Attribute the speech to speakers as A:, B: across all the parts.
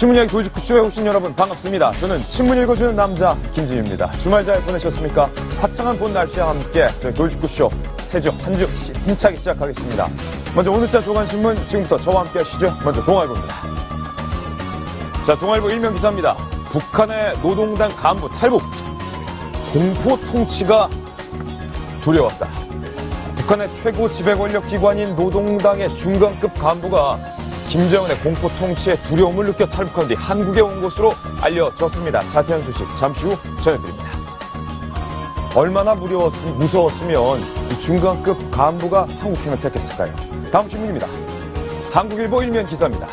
A: 신문이야기 돌직구쇼에 오신 여러분 반갑습니다. 저는 신문 읽어주는 남자 김진입니다. 주말 잘 보내셨습니까? 화창한 봄 날씨와 함께 저희 돌직구쇼 새주 한 주 힘차게 시작하겠습니다. 먼저 오늘자 조간신문 지금부터 저와 함께 하시죠. 먼저 동아일보입니다. 자, 동아일보 일면 기사입니다. 북한의 노동당 간부 탈북, 공포 통치가 두려웠다. 북한의 최고 지배 권력 기관인 노동당의 중간급 간부가 김정은의 공포 통치에 두려움을 느껴 탈북한 뒤 한국에 온 것으로 알려졌습니다. 자세한 소식 잠시 후 전해드립니다. 얼마나 무서웠으면 이 중간급 간부가 한국행을 택했을까요? 다음 신문입니다. 한국일보 일면 기사입니다.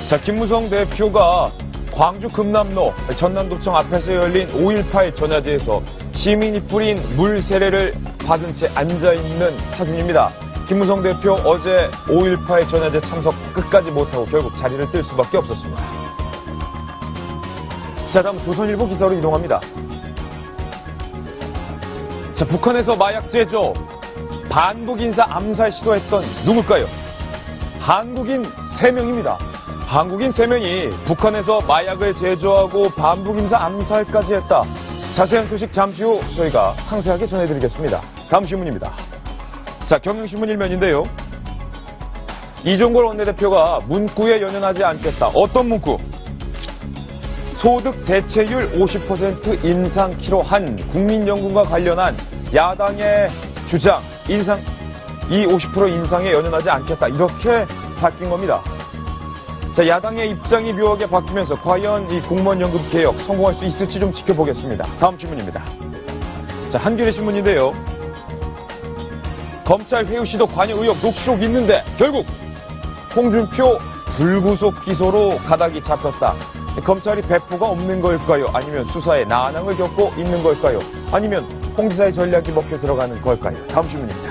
A: 자, 김무성 대표가 광주 금남로 전남도청 앞에서 열린 5.18 전야제에서 시민이 뿌린 물 세례를 받은 채 앉아있는 사진입니다. 김무성 대표 어제 5.18 전야제 참석 끝까지 못하고 결국 자리를 뜰 수밖에 없었습니다. 자, 다음 조선일보 기사로 이동합니다. 자, 북한에서 마약 제조, 반북 인사 암살 시도했던 누굴까요? 한국인 3명입니다. 한국인 3명이 북한에서 마약을 제조하고 반북 인사 암살까지 했다. 자세한 소식 잠시 후 저희가 상세하게 전해드리겠습니다. 다음 신문입니다. 자, 경향신문 일면인데요. 이종걸 원내대표가 문구에 연연하지 않겠다. 어떤 문구? 소득 대체율 50% 인상 필요한 국민연금과 관련한 야당의 주장, 이 50% 인상에 연연하지 않겠다. 이렇게 바뀐 겁니다. 자, 야당의 입장이 묘하게 바뀌면서 과연 이 공무원연금 개혁 성공할 수 있을지 좀 지켜보겠습니다. 다음 신문입니다. 자, 한겨레 신문인데요. 검찰 회유시도 관여 의혹 녹취록 있는데 결국 홍준표 불구속 기소로 가닥이 잡혔다. 검찰이 배포가 없는 걸까요? 아니면 수사에 난항을 겪고 있는 걸까요? 아니면 홍 지사의 전략이 먹혀 들어가는 걸까요? 다음 신문입니다.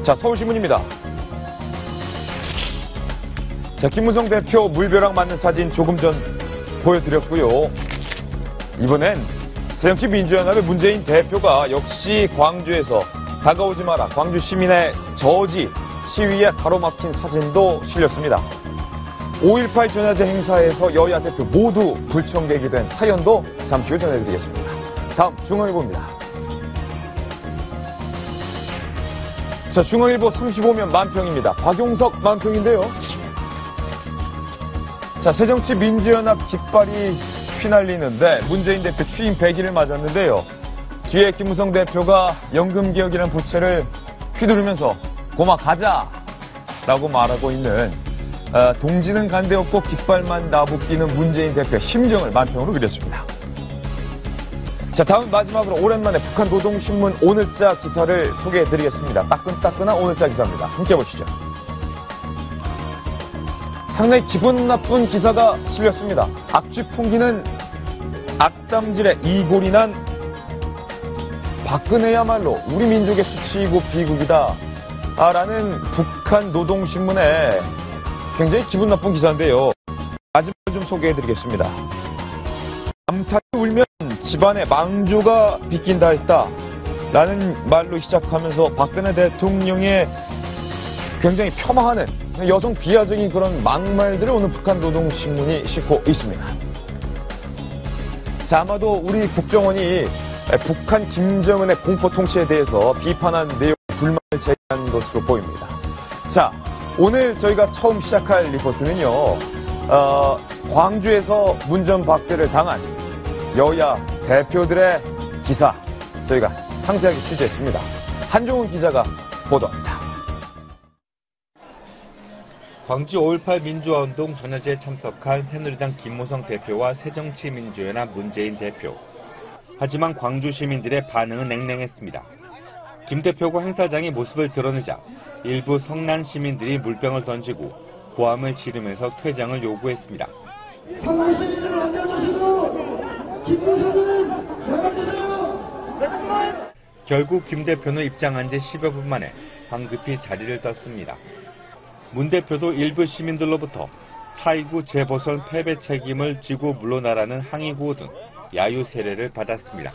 A: 자, 서울신문입니다. 자, 김무성 대표 물벼락 맞는 사진 조금 전 보여드렸고요. 이번엔 새정치민주연합의 문재인 대표가 역시 광주에서 다가오지 마라, 광주 시민의 저지 시위에 가로막힌 사진도 실렸습니다. 5.18 전야제 행사에서 여야 대표 모두 불청객이 된 사연도 잠시 후 전해드리겠습니다. 다음 중앙일보입니다. 자, 중앙일보 35면 만평입니다. 박용석 만평인데요. 자, 새정치민주연합 깃발이 휘날리는데 문재인 대표 취임 100일을 맞았는데요. 뒤에 김무성 대표가 연금개혁이라는 부채를 휘두르면서 고마 가자라고 말하고 있는 동지는 간데 없고 깃발만 나부끼는 문재인 대표의 심정을 만평으로 그렸습니다. 자, 다음 마지막으로 오랜만에 북한 노동신문 오늘자 기사를 소개해드리겠습니다. 따끈따끈한 오늘자 기사입니다. 함께 보시죠. 상당히 기분 나쁜 기사가 실렸습니다. 악취 풍기는 악담질에 이골이 난 박근혜야말로 우리 민족의 수치이고 비극이다 라는 북한 노동신문의 굉장히 기분 나쁜 기사인데요. 마지막으로 좀 소개해드리겠습니다. 암탉이 울면 집안에 망조가 빗긴다 했다 라는 말로 시작하면서 박근혜 대통령의 굉장히 폄하하는 여성 비하적인 그런 막말들을 오늘 북한 노동신문이 싣고 있습니다. 자, 아마도 우리 국정원이 북한 김정은의 공포 통치에 대해서 비판한 내용 불만을 제기한 것으로 보입니다. 자, 오늘 저희가 처음 시작할 리포트는요, 광주에서 문전박대를 당한 여야 대표들의 기사 저희가 상세하게 취재했습니다. 한종훈 기자가 보도합니다.
B: 광주 5.18 민주화운동 전야제에 참석한 새누리당 김무성 대표와 새정치민주연합 문재인 대표. 하지만 광주 시민들의 반응은 냉랭했습니다. 김 대표가 행사장의 모습을 드러내자 일부 성난 시민들이 물병을 던지고 고함을 지르면서 퇴장을 요구했습니다.
C: 광주 시민들은 앉아주시고 김무성은 나가주세요.
B: 결국 김 대표는 입장한 지 10여 분 만에 황급히 자리를 떴습니다. 문 대표도 일부 시민들로부터 4.29 재보선 패배 책임을 지고 물러나라는 항의 구호 등 야유 세례를 받았습니다.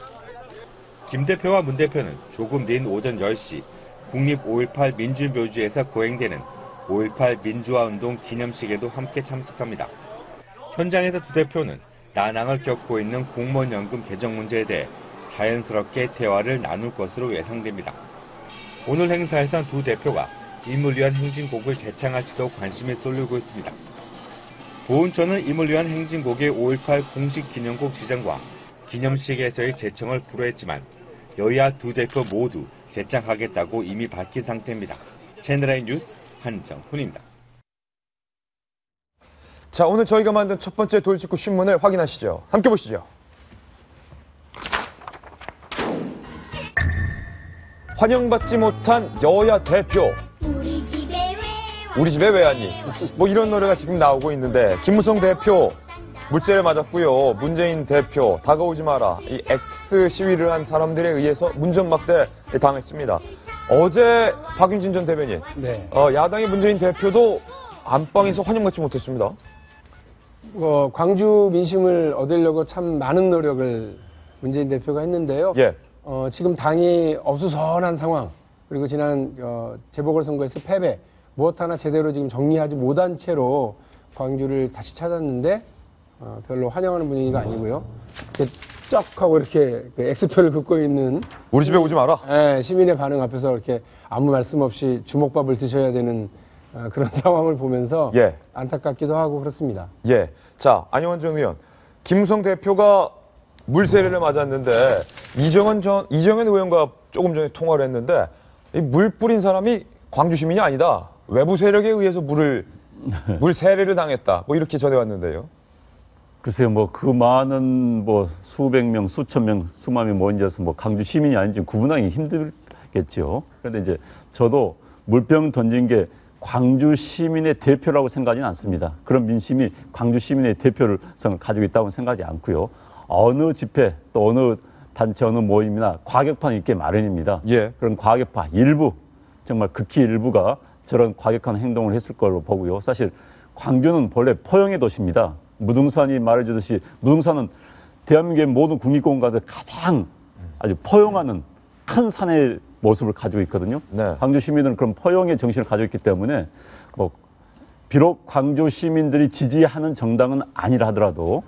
B: 김 대표와 문 대표는 조금 늦은 오전 10시 국립 5.18 민주묘지에서 거행되는 5.18 민주화운동 기념식에도 함께 참석합니다. 현장에서 두 대표는 난항을 겪고 있는 공무원연금 개정 문제에 대해 자연스럽게 대화를 나눌 것으로 예상됩니다. 오늘 행사에선 두 대표가 임을 위한 행진곡을 제창할지도 관심이 쏠리고 있습니다. 보훈처는 임을 위한 행진곡의 5.18 공식 기념곡 지정과 기념식에서의 제청을 불허했지만 여야 두 대표 모두 제창하겠다고 이미 밝힌 상태입니다. 채널A 뉴스 한정훈입니다.
A: 자, 오늘 저희가 만든 첫 번째 돌직구 신문을 확인하시죠. 함께 보시죠. 환영받지 못한 여야 대표. 우리 집에 왜 왔니? 뭐 이런 노래가 지금 나오고 있는데 김무성 대표 물세를 맞았고요. 문재인 대표 다가오지 마라. 이 X 시위를 한 사람들에 의해서 문전막대 당했습니다. 어제 박윤진 전 대변인,
D: 네.
A: 야당의 문재인 대표도 안방에서 환영받지 못했습니다.
D: 광주 민심을 얻으려고 참 많은 노력을 문재인 대표가 했는데요.
A: 예.
D: 지금 당이 어수선한 상황, 그리고 지난 재보궐선거에서 패배, 무엇 하나 제대로 지금 정리하지 못한 채로 광주를 다시 찾았는데 별로 환영하는 분위기가 아니고요. 이렇게 쩍 하고 이렇게 X표를 긋고 있는
A: 우리 집에 오지 마라.
D: 예, 시민의 반응 앞에서 이렇게 아무 말씀 없이 주먹밥을 드셔야 되는 그런 상황을 보면서
A: 예.
D: 안타깝기도 하고 그렇습니다.
A: 예. 자, 안영환 전 의원. 김무성 대표가 물세례를 맞았는데 이정현 의원과 조금 전에 통화를 했는데 이 물 뿌린 사람이 광주 시민이 아니다. 외부 세력에 의해서 물 세례를 당했다. 뭐 이렇게 전해왔는데요.
E: 글쎄요, 뭐 그 많은 뭐 수백 명, 수천 명, 수만 명 모인져서 뭐 광주 시민이 아닌지 구분하기 힘들겠죠. 그런데 이제 저도 물병 던진 게 광주 시민의 대표라고 생각하지는 않습니다. 그런 민심이 광주 시민의 대표성을 가지고 있다고 생각하지 않고요. 어느 집회 또 어느 단체 어느 모임이나 과격판 있게 마련입니다.
A: 예.
E: 그런 과격파 일부 정말 극히 일부가 저런 과격한 행동을 했을 걸로 보고요. 사실 광주는 본래 포용의 도시입니다. 무등산이 말해주듯이 무등산은 대한민국의 모든 국립공원 가운데 가장 아주 포용하는 큰 산의 모습을 가지고 있거든요.
A: 네.
E: 광주 시민들은 그런 포용의 정신을 가지고 있기 때문에 뭐 비록 광주 시민들이 지지하는 정당은 아니라 하더라도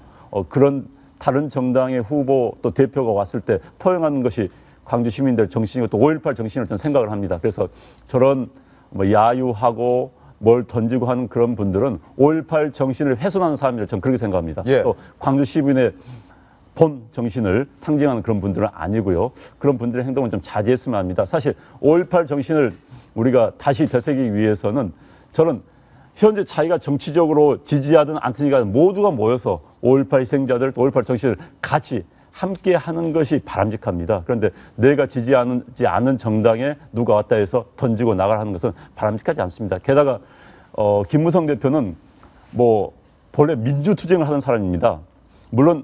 E: 그런 다른 정당의 후보 또 대표가 왔을 때 포용하는 것이 광주 시민들 정신이고 또 5.18 정신을 저는 생각을 합니다. 그래서 저런 뭐 야유하고 뭘 던지고 하는 그런 분들은 5.18 정신을 훼손하는 사람이라 저는 그렇게 생각합니다.
A: 예.
E: 또 광주 시민의 본 정신을 상징하는 그런 분들은 아니고요. 그런 분들의 행동은 좀 자제했으면 합니다. 사실 5.18 정신을 우리가 다시 되새기기 위해서는 저는 현재 자기가 정치적으로 지지하든 안 지지하든 모두가 모여서 5.18 희생자들, 5.18 정신을 같이 함께 하는 것이 바람직합니다. 그런데 내가 지지하지 않은 정당에 누가 왔다 해서 던지고 나가라는 것은 바람직하지 않습니다. 게다가 김무성 대표는 뭐 본래 민주투쟁을 하던 사람입니다. 물론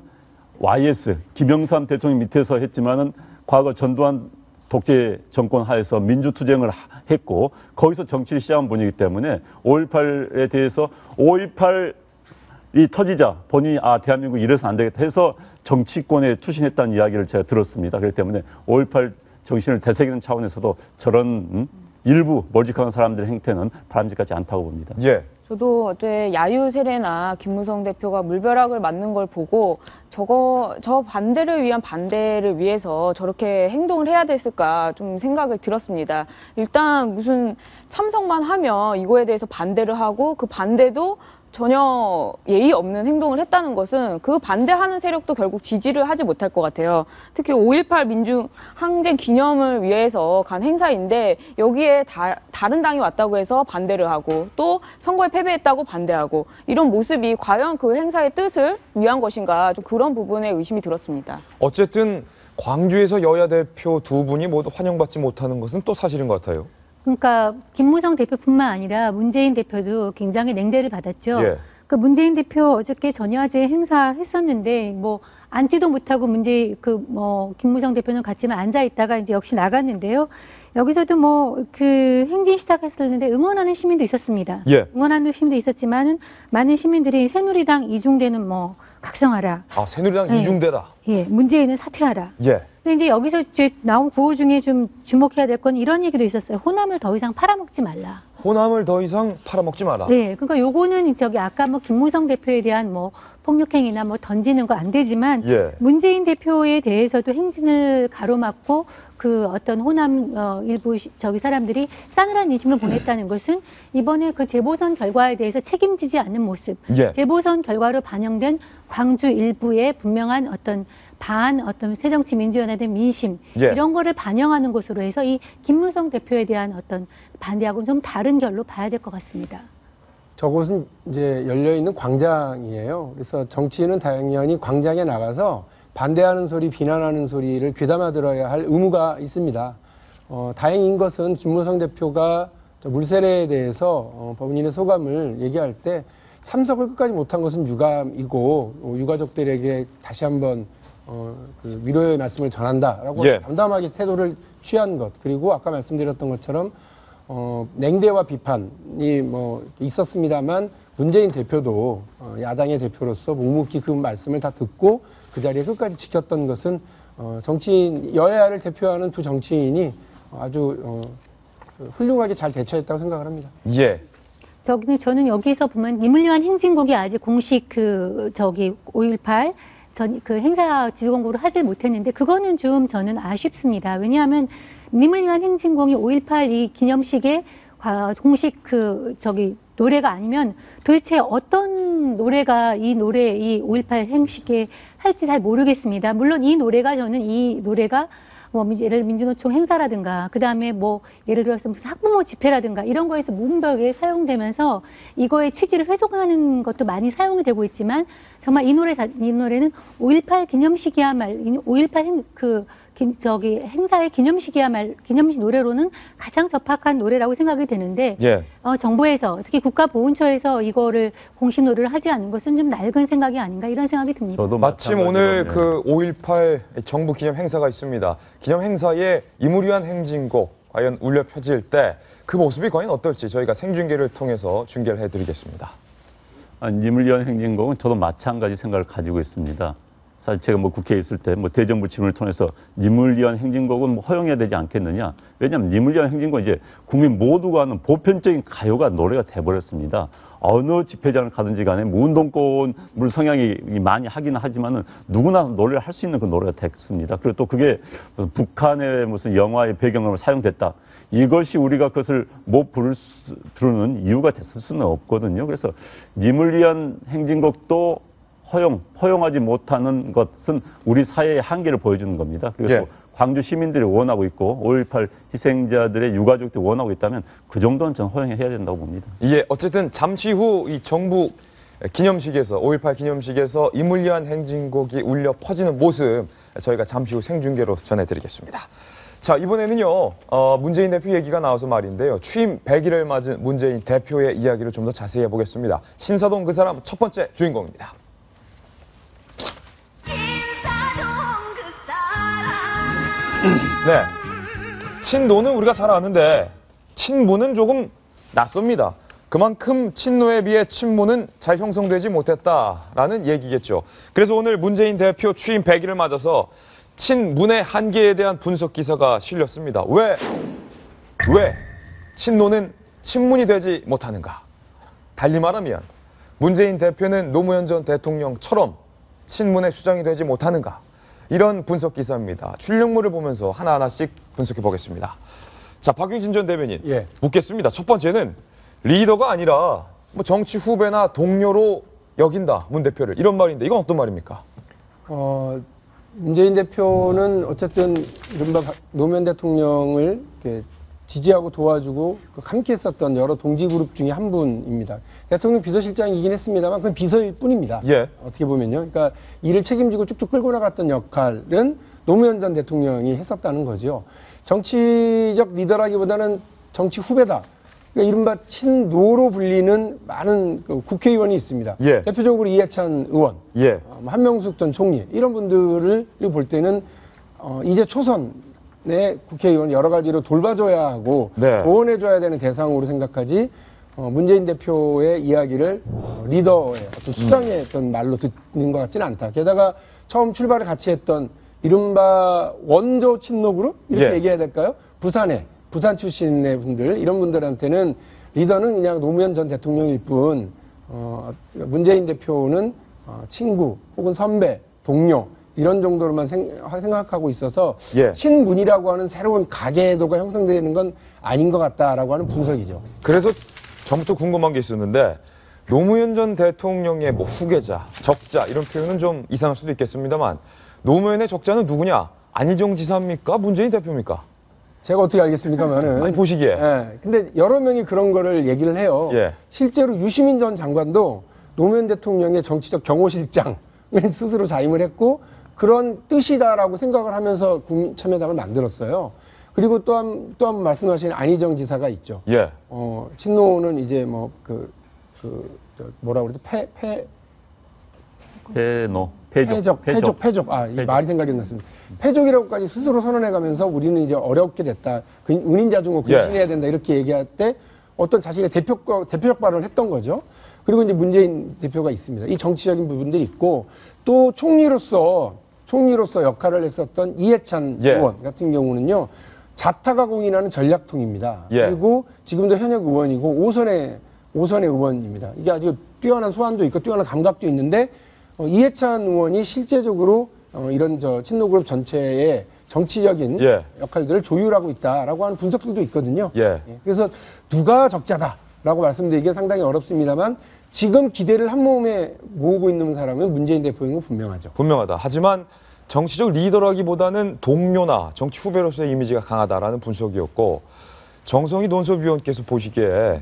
E: YS 김영삼 대통령 밑에서 했지만은 과거 전두환 독재 정권 하에서 민주투쟁을 했고 거기서 정치를 시작한 분이기 때문에 5.18에 대해서 5.18이 터지자 본인이 대한민국 이래서 안 되겠다 해서 정치권에 투신했다는 이야기를 제가 들었습니다. 그렇기 때문에 5.18 정신을 되새기는 차원에서도 저런 일부 멀직한 사람들의 행태는 바람직하지 않다고 봅니다.
A: 예.
F: 저도 어제 야유 세례나 김무성 대표가 물벼락을 맞는 걸 보고 저 반대를 위한 반대를 위해서 저렇게 행동을 해야 됐을까 좀 생각을 들었습니다. 일단 무슨 참석만 하면 이거에 대해서 반대를 하고 그 반대도 전혀 예의 없는 행동을 했다는 것은 그 반대하는 세력도 결국 지지를 하지 못할 것 같아요. 특히 5.18 민주항쟁 기념을 위해서 간 행사인데 여기에 다른 당이 왔다고 해서 반대를 하고 또 선거에 패배했다고 반대하고 이런 모습이 과연 그 행사의 뜻을 위한 것인가 좀 그런 부분에 의심이 들었습니다.
A: 어쨌든 광주에서 여야 대표 두 분이 모두 환영받지 못하는 것은 또 사실인 것 같아요.
G: 그러니까 김무성 대표뿐만 아니라 문재인 대표도 굉장히 냉대를 받았죠.
A: 예.
G: 그 문재인 대표 어저께 전야제 행사 했었는데 뭐 앉지도 못하고 김무성 대표는 같이만 앉아 있다가 이제 역시 나갔는데요. 여기서도 뭐 그 행진 시작했었는데 응원하는 시민도 있었습니다.
A: 예.
G: 응원하는 시민도 있었지만은 많은 시민들이 새누리당 이중대는 뭐 각성하라.
A: 새누리당
G: 네.
A: 이중대다.
G: 예, 문재인은 사퇴하라.
A: 예.
G: 근데 이제 여기서 나온 구호 중에 좀 주목해야 될 건 이런 얘기도 있었어요. 호남을 더 이상 팔아먹지 말라.
A: 호남을 더 이상 팔아먹지 마라.
G: 네, 그러니까 요거는 저기 아까 뭐 김무성 대표에 대한 뭐 폭력행위나 뭐 던지는 거 안 되지만
A: 예.
G: 문재인 대표에 대해서도 행진을 가로막고 그 어떤 호남 일부 저기 사람들이 싸늘한 인심을 보냈다는 것은 이번에 그 재보선 결과에 대해서 책임지지 않는 모습,
A: 예.
G: 재보선 결과로 반영된 광주 일부의 분명한 어떤 새정치민주연합의 민심
A: 예.
G: 이런 거를 반영하는 것으로 해서 이 김무성 대표에 대한 어떤 반대하고는 좀 다른 결로 봐야 될 것 같습니다.
D: 저곳은 이제 열려있는 광장이에요. 그래서 정치인은 당연히 광장에 나가서 반대하는 소리, 비난하는 소리를 귀담아 들어야 할 의무가 있습니다. 다행인 것은 김무성 대표가 물세례에 대해서 본인의 소감을 얘기할 때 참석을 끝까지 못한 것은 유감이고 유가족들에게 다시 한번 그 위로의 말씀을 전한다라고
A: 예.
D: 담담하게 태도를 취한 것, 그리고 아까 말씀드렸던 것처럼 냉대와 비판이 뭐 있었습니다만 문재인 대표도 야당의 대표로서 묵묵히 그 말씀을 다 듣고 그 자리에 끝까지 지켰던 것은 정치인, 여야를 대표하는 두 정치인이 아주 훌륭하게 잘 대처했다고 생각을 합니다.
A: 예.
G: 저는 여기서 보면 이물리한 행진곡이 아직 공식 5.18 그 행사 지도 공고를 하지 못했는데 그거는 좀 저는 아쉽습니다. 왜냐하면 님을 위한 행진곡이 5.18 이 기념식의 공식 노래가 아니면 도대체 어떤 노래가 이 5.18 행식에 할지 잘 모르겠습니다. 물론 이 노래가 뭐 예를 민주노총 행사라든가 그다음에 뭐 예를 들어서 무슨 학부모 집회라든가 이런 거에서 문벽에 사용되면서 이거의 취지를 훼손하는 것도 많이 사용이 되고 있지만 정말 이 노래는 5.18 기념식이야말로 5.18 행사의 기념식 노래로는 가장 적합한 노래라고 생각이 되는데
A: 예.
G: 정부에서 특히 국가보훈처에서 이거를 공식 노래를 하지 않은 것은 좀 낡은 생각이 아닌가 이런 생각이 듭니다.
E: 저도
A: 마침 오늘
E: 마찬가지로,
A: 그 5.18 정부 기념 행사가 있습니다. 기념 행사에 이물 위한 행진곡 과연 울려 펴질 때 그 모습이 과연 어떨지 저희가 생중계를 통해서 중계를 해드리겠습니다.
E: 님을 위한 행진곡은 저도 마찬가지 생각을 가지고 있습니다. 사실 제가 뭐 국회에 있을 때 뭐 대정부 질문을 통해서 님을 위한 행진곡은 뭐 허용해야 되지 않겠느냐. 왜냐하면 님을 위한 행진곡은 이제 국민 모두가 하는 보편적인 가요가 노래가 돼버렸습니다. 어느 집회장을 가든지 간에 뭐 운동권물 성향이 많이 하기는 하지만은 누구나 노래를 할 수 있는 그 노래가 됐습니다. 그리고 또 그게 북한의 무슨 영화의 배경으로 사용됐다. 이것이 우리가 그것을 못 부르는 이유가 됐을 수는 없거든요. 그래서 님을 위한 행진곡도 허용하지 못하는 것은 우리 사회의 한계를 보여주는 겁니다. 그리고
A: 예.
E: 또 광주 시민들이 원하고 있고 5.18 희생자들의 유가족들이 원하고 있다면 그 정도는 저는 허용해야 된다고 봅니다.
A: 예, 어쨌든 잠시 후 이 정부 기념식에서 5.18 기념식에서 이물 위한 행진곡이 울려 퍼지는 모습 저희가 잠시 후 생중계로 전해드리겠습니다. 자, 이번에는요, 문재인 대표 얘기가 나와서 말인데요. 취임 100일을 맞은 문재인 대표의 이야기를 좀 더 자세히 해보겠습니다. 신사동 그 사람 첫 번째 주인공입니다. 네. 친노는 우리가 잘 아는데, 친무는 조금 낯섭니다. 그만큼 친노에 비해 친무는 잘 형성되지 못했다라는 얘기겠죠. 그래서 오늘 문재인 대표 취임 100일을 맞아서 친문의 한계에 대한 분석 기사가 실렸습니다. 왜 친노는 친문이 되지 못하는가? 달리 말하면 문재인 대표는 노무현 전 대통령처럼 친문의 수장이 되지 못하는가? 이런 분석 기사입니다. 출력물을 보면서 하나하나씩 분석해 보겠습니다. 자, 박용진 전 대변인
D: 예.
A: 묻겠습니다. 첫 번째는 리더가 아니라 뭐 정치 후배나 동료로 여긴다, 문 대표를. 이런 말인데 이건 어떤 말입니까?
D: 문재인 대표는 어쨌든 이른바 노무현 대통령을 이렇게 지지하고 도와주고 함께 했었던 여러 동지 그룹 중에 한 분입니다. 대통령 비서실장이긴 했습니다만 그건 비서일 뿐입니다.
A: 예.
D: 어떻게 보면요. 그러니까 일을 책임지고 쭉쭉 끌고 나갔던 역할은 노무현 전 대통령이 했었다는 거죠. 정치적 리더라기보다는 정치 후배다. 그러니까 이른바 친노로 불리는 많은 국회의원이 있습니다.
A: 예.
D: 대표적으로 이해찬 의원,
A: 예.
D: 한명숙 전 총리 이런 분들을 볼 때는 이제 초선의 국회의원 여러 가지로 돌봐줘야 하고
A: 네.
D: 조언해줘야 되는 대상으로 생각하지 문재인 대표의 이야기를 리더의 어떤 수장의 어떤 말로 듣는 것 같지는 않다. 게다가 처음 출발을 같이 했던 이른바 원조 친노 그룹 이렇게
A: 예.
D: 얘기해야 될까요? 부산 출신의 분들 이런 분들한테는 리더는 그냥 노무현 전 대통령일 뿐, 문재인 대표는 친구 혹은 선배, 동료 이런 정도로만 생각하고 있어서
A: 예.
D: 친문이라고 하는 새로운 가계도가 형성되는 건 아닌 것 같다라고 하는 분석이죠.
A: 그래서 전부터 궁금한 게 있었는데 노무현 전 대통령의 뭐 후계자, 적자 이런 표현은 좀 이상할 수도 있겠습니다만 노무현의 적자는 누구냐? 안희정 지사입니까? 문재인 대표입니까?
D: 제가 어떻게 알겠습니까만은.
A: 아니 보시기에.
D: 예. 근데 여러 명이 그런 거를 얘기를 해요.
A: 예.
D: 실제로 유시민 전 장관도 노무현 대통령의 정치적 경호실장을 스스로 자임을 했고 그런 뜻이다라고 생각을 하면서 국민참여당을 만들었어요. 그리고 또 한 말씀하신 안희정 지사가 있죠.
A: 예.
D: 친노는 이제 뭐 뭐라 그러죠? 패족. 이 말이 생각이 안 났습니다. 패족이라고까지 스스로 선언해가면서 우리는 이제 어렵게 됐다. 은인자중을 근신해야 된다. 이렇게 얘기할 때 어떤 자신의 대표적 발언을 했던 거죠. 그리고 이제 문재인 대표가 있습니다. 이 정치적인 부분들이 있고 또 총리로서 역할을 했었던 이해찬
A: 예.
D: 의원 같은 경우는요. 자타가 공인하는 전략통입니다.
A: 예.
D: 그리고 지금도 현역 의원이고 오선의 의원입니다. 이게 아주 뛰어난 소환도 있고 뛰어난 감각도 있는데 이해찬 의원이 실제적으로 이런 친노그룹 전체의 정치적인
A: 예.
D: 역할들을 조율하고 있다라고 하는 분석들도 있거든요.
A: 예.
D: 그래서 누가 적자다라고 말씀드리기가 상당히 어렵습니다만 지금 기대를 한 몸에 모으고 있는 사람은 문재인 대표인 건 분명하죠.
A: 분명하다. 하지만 정치적 리더라기보다는 동료나 정치 후배로서의 이미지가 강하다라는 분석이었고 정성희 논설위원께서 보시기에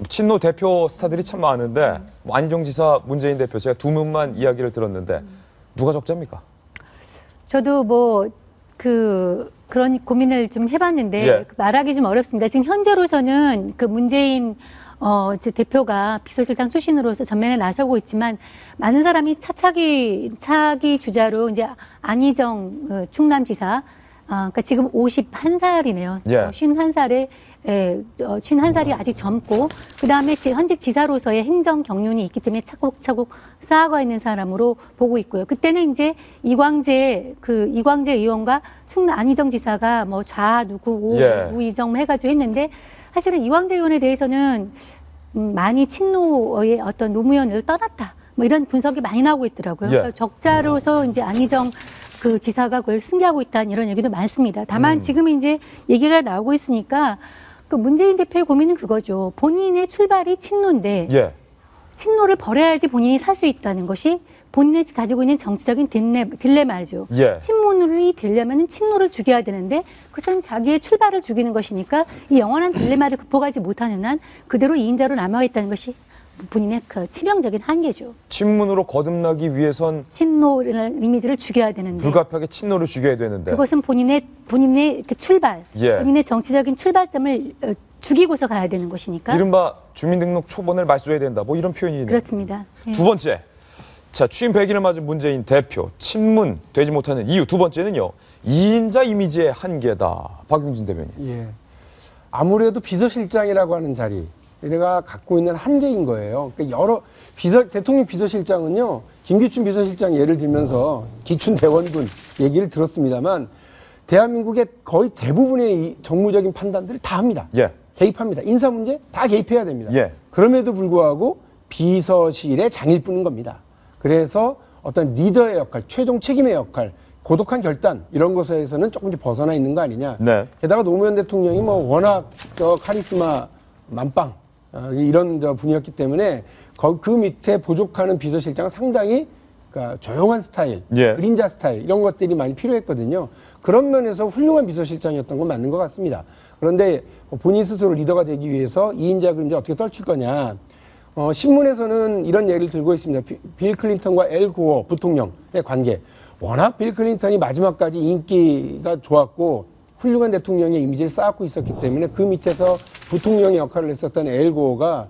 A: 친노 대표 스타들이 참 많은데 안희정 지사, 문재인 대표 제가 두 분만 이야기를 들었는데 누가 적자입니까?
G: 저도 그런 고민을 좀 해봤는데
A: 예.
G: 말하기 좀 어렵습니다. 지금 현재로서는 그 문재인 대표가 비서실장 출신으로서 전면에 나서고 있지만 많은 사람이 차기 주자로 이제 안희정 충남지사, 그러니까 지금 51살이네요.
A: 예.
G: 51살에 51살이 아직 젊고 그 다음에 현직 지사로서의 행정 경륜이 있기 때문에 차곡차곡 쌓아가 있는 사람으로 보고 있고요. 그때는 이제 이광재 의원과 안희정 지사가 뭐 좌 누구
A: 예.
G: 우이정 해가지고 했는데 사실은 이광재 의원에 대해서는 많이 친노의 어떤 노무현을 떠났다. 뭐 이런 분석이 많이 나오고 있더라고요.
A: 예.
G: 그러니까 적자로서 이제 안희정 그 지사가 그걸 승계하고 있다는 이런 얘기도 많습니다. 다만 지금 이제 얘기가 나오고 있으니까 그 문재인 대표의 고민은 그거죠. 본인의 출발이 친노인데
A: 예.
G: 친노를 버려야지 본인이 살 수 있다는 것이 본인이 가지고 있는 정치적인 딜레마죠.
A: 예.
G: 친문이 되려면 친노를 죽여야 되는데 그것은 자기의 출발을 죽이는 것이니까 이 영원한 딜레마를 극복하지 못하는 한 그대로 2인자로 남아있다는 것이 본인의 그 치명적인 한계죠.
A: 친문으로 거듭나기 위해선
G: 친노를 이미지를 죽여야 되는데
A: 불가피하게 친노를 죽여야 되는데
G: 그것은 본인의 그 출발,
A: 예.
G: 본인의 정치적인 출발점을 죽이고서 가야 되는 것이니까.
A: 이른바 주민등록 초본을 말소해야 된다. 뭐 이런 표현이네요.
G: 그렇습니다. 예.
A: 두 번째. 자, 취임 100일을 맞은 문재인 대표. 친문 되지 못하는 이유. 두 번째는요. 2인자 이미지의 한계다. 박용진 대변인.
D: 예. 아무래도 비서실장이라고 하는 자리. 얘가 갖고 있는 한계인 거예요. 그러니까 대통령 비서실장은요, 김기춘 비서실장 예를 들면서 기춘 대원군 얘기를 들었습니다만, 대한민국의 거의 대부분의 이 정무적인 판단들을 다 합니다.
A: 예.
D: 개입합니다. 인사 문제 다 개입해야 됩니다.
A: 예.
D: 그럼에도 불구하고 비서실의 장일 뿐인 겁니다. 그래서 어떤 리더의 역할, 최종 책임의 역할, 고독한 결단 이런 것에서는 조금씩 벗어나 있는 거 아니냐.
A: 네.
D: 게다가 노무현 대통령이 뭐 워낙 카리스마 만빵 이런 분이었기 때문에 그 밑에 부족하는 비서실장은 상당히 그러니까 조용한 스타일,
A: 예.
D: 그림자 스타일 이런 것들이 많이 필요했거든요. 그런 면에서 훌륭한 비서실장이었던 건 맞는 것 같습니다. 그런데 본인 스스로 리더가 되기 위해서 2인자 그림자 어떻게 떨칠 거냐. 신문에서는 이런 얘기를 들고 있습니다. 빌 클린턴과 엘 고어 부통령의 관계. 워낙 빌 클린턴이 마지막까지 인기가 좋았고 훌륭한 대통령의 이미지를 쌓고 있었기 때문에 그 밑에서 부통령의 역할을 했었던 엘 고어가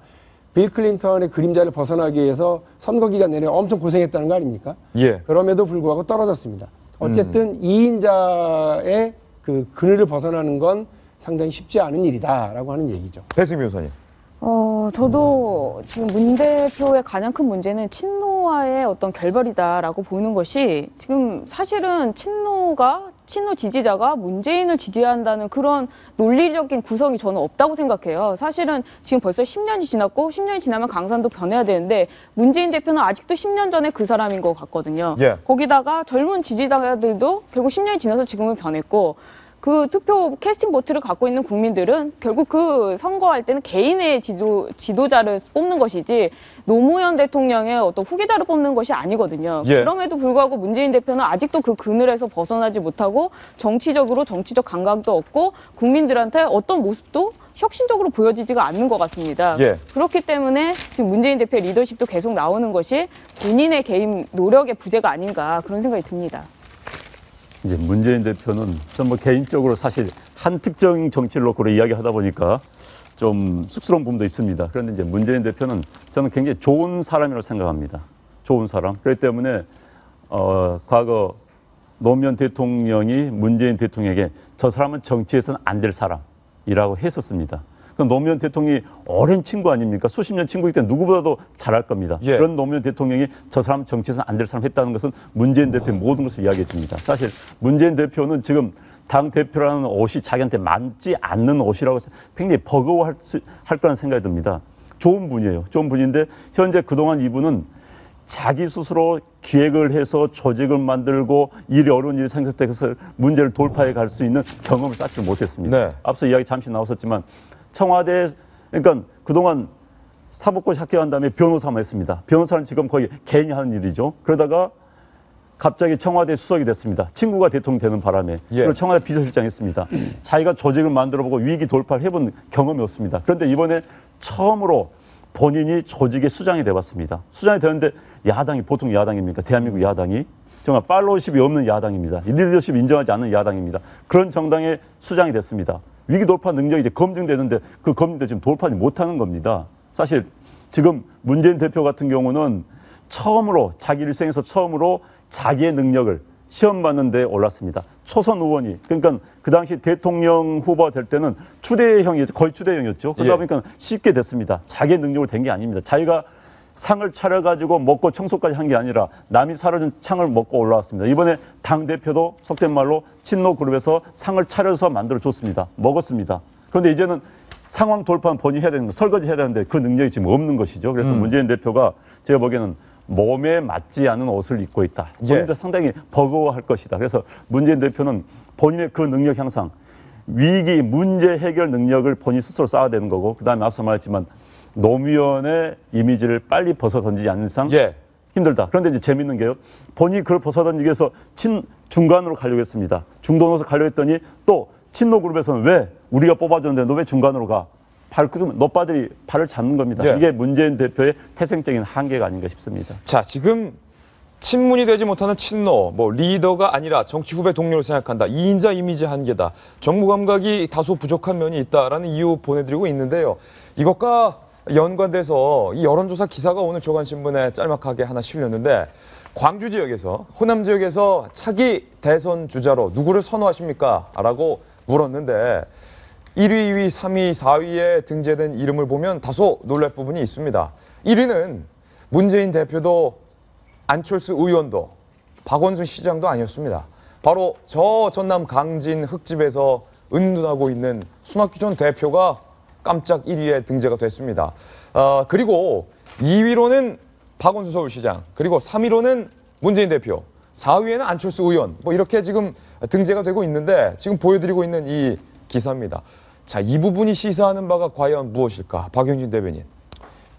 D: 빌 클린턴의 그림자를 벗어나기 위해서 선거 기간 내내 엄청 고생했다는 거 아닙니까?
A: 예.
D: 그럼에도 불구하고 떨어졌습니다. 어쨌든 2인자의 그 그늘을 벗어나는 건 상당히 쉽지 않은 일이다라고 하는 얘기죠.
A: 배승미 변호사님.
F: 저도 지금 문 대표의 가장 큰 문제는 친노와의 어떤 결별이다라고 보는 것이 지금 사실은 친노가 친노 지지자가 문재인을 지지한다는 그런 논리적인 구성이 저는 없다고 생각해요. 사실은 지금 벌써 10년이 지났고 10년이 지나면 강산도 변해야 되는데 문재인 대표는 아직도 10년 전에 그 사람인 것 같거든요.
A: 예.
F: 거기다가 젊은 지지자들도 결국 10년이 지나서 지금은 변했고 그 투표 캐스팅 보트를 갖고 있는 국민들은 결국 그 선거할 때는 개인의 지도자를 뽑는 것이지 노무현 대통령의 어떤 후계자를 뽑는 것이 아니거든요.
A: 예.
F: 그럼에도 불구하고 문재인 대표는 아직도 그 그늘에서 벗어나지 못하고 정치적으로 정치적 감각도 없고 국민들한테 어떤 모습도 혁신적으로 보여지지가 않는 것 같습니다.
A: 예.
F: 그렇기 때문에 지금 문재인 대표의 리더십도 계속 나오는 것이 본인의 개인 노력의 부재가 아닌가 그런 생각이 듭니다.
E: 이제 문재인 대표는 전 뭐 개인적으로 사실 한 특정 정치를 놓고 이야기하다 보니까 좀 쑥스러운 부분도 있습니다. 그런데 이제 문재인 대표는 저는 굉장히 좋은 사람이라고 생각합니다. 좋은 사람. 그렇기 때문에 과거 노무현 대통령이 문재인 대통령에게 저 사람은 정치에서는 안 될 사람이라고 했었습니다. 노무현 대통령이 오랜 친구 아닙니까? 수십 년 친구이기 때문에 누구보다도 잘할 겁니다.
A: 예.
E: 그런 노무현 대통령이 저 사람 정치에서는 안 될 사람 했다는 것은 문재인 대표의 모든 것을 이야기해 줍니다. 사실 문재인 대표는 지금 당 대표라는 옷이 자기한테 맞지 않는 옷이라고 해서 굉장히 버거워할 거라는 생각이 듭니다. 좋은 분이에요. 좋은 분인데 현재 그동안 이분은 자기 스스로 기획을 해서 조직을 만들고 일이 어려운 일이 생겼을 때 그래서 문제를 돌파해 갈 수 있는 경험을 쌓지 못했습니다.
A: 네.
E: 앞서 이야기 잠시 나왔었지만 청와대 그러니까 그동안 사법고시 합격한 다음에 변호사만 했습니다. 변호사는 지금 거의 개인이 하는 일이죠. 그러다가 갑자기 청와대 수석이 됐습니다. 친구가 대통령 되는 바람에.
A: 예.
E: 그리고 청와대 비서실장 했습니다. 자기가 조직을 만들어보고 위기 돌파를 해본 경험이 없습니다. 그런데 이번에 처음으로 본인이 조직의 수장이 돼봤습니다. 수장이 되는데 야당이 보통 야당입니까? 대한민국 야당이 정말 팔로우십이 없는 야당입니다. 리더십 인정하지 않는 야당입니다. 그런 정당의 수장이 됐습니다. 위기 돌파 능력이 이제 검증되는데 그 검증도 지금 돌파하지 못하는 겁니다. 사실 지금 문재인 대표 같은 경우는 처음으로 자기 일생에서 처음으로 자기의 능력을 시험 받는 데 올랐습니다. 초선 의원이 그러니까 그 당시 대통령 후보가 될 때는 추대형이었죠. 거의 추대형이었죠. 그러다 보니까 쉽게 됐습니다. 자기의 능력으로 된 게 아닙니다. 자기가 상을 차려가지고 먹고 청소까지 한 게 아니라 남이 사려준 창을 먹고 올라왔습니다. 이번에 당대표도 속된 말로 친노 그룹에서 상을 차려서 만들어줬습니다. 먹었습니다. 그런데 이제는 상황 돌파는 본인이 해야 되는 거, 설거지 해야 되는데 그 능력이 지금 없는 것이죠. 그래서 문재인 대표가 제가 보기에는 몸에 맞지 않은 옷을 입고 있다. 본인도 상당히 버거워할 것이다. 그래서 문재인 대표는 본인의 그 능력 향상, 위기, 문제 해결 능력을 본인 스스로 쌓아야 되는 거고 그다음에 앞서 말했지만 노무현의 이미지를 빨리 벗어던지지 않는 이상 힘들다. 그런데 이제 재밌는 게요. 본인이 그걸 벗어던지기 위해서 중간으로 가려고 했습니다. 중도노에서 가려고 했더니 또 친노 그룹에서는 왜 우리가 뽑아줬는데 너 왜 중간으로 가? 너빠들이 발을 잡는 겁니다. 이게 문재인 대표의 태생적인 한계가 아닌가 싶습니다.
A: 자, 지금 친문이 되지 못하는 친노, 뭐 리더가 아니라 정치 후배 동료를 생각한다. 2인자 이미지 한계다. 정무 감각이 다소 부족한 면이 있다라는 이유 보내드리고 있는데요. 이것과 연관돼서 이 여론조사 기사가 오늘 조간신문에 짤막하게 하나 실렸는데 광주 지역에서 호남 지역에서 차기 대선 주자로 누구를 선호하십니까? 라고 물었는데 1위, 2위, 3위, 4위에 등재된 이름을 보면 다소 놀랄 부분이 있습니다. 1위는 문재인 대표도 안철수 의원도 박원순 시장도 아니었습니다. 바로 저 전남 강진 흙집에서 은둔하고 있는 손학규 전 대표가 깜짝 1위에 등재가 됐습니다. 그리고 2위로는 박원순 서울시장, 그리고 3위로는 문재인 대표, 4위에는 안철수 의원, 뭐 이렇게 지금 등재가 되고 있는데 지금 보여드리고 있는 이 기사입니다. 자, 이 부분이 시사하는 바가 과연 무엇일까? 박영진 대변인.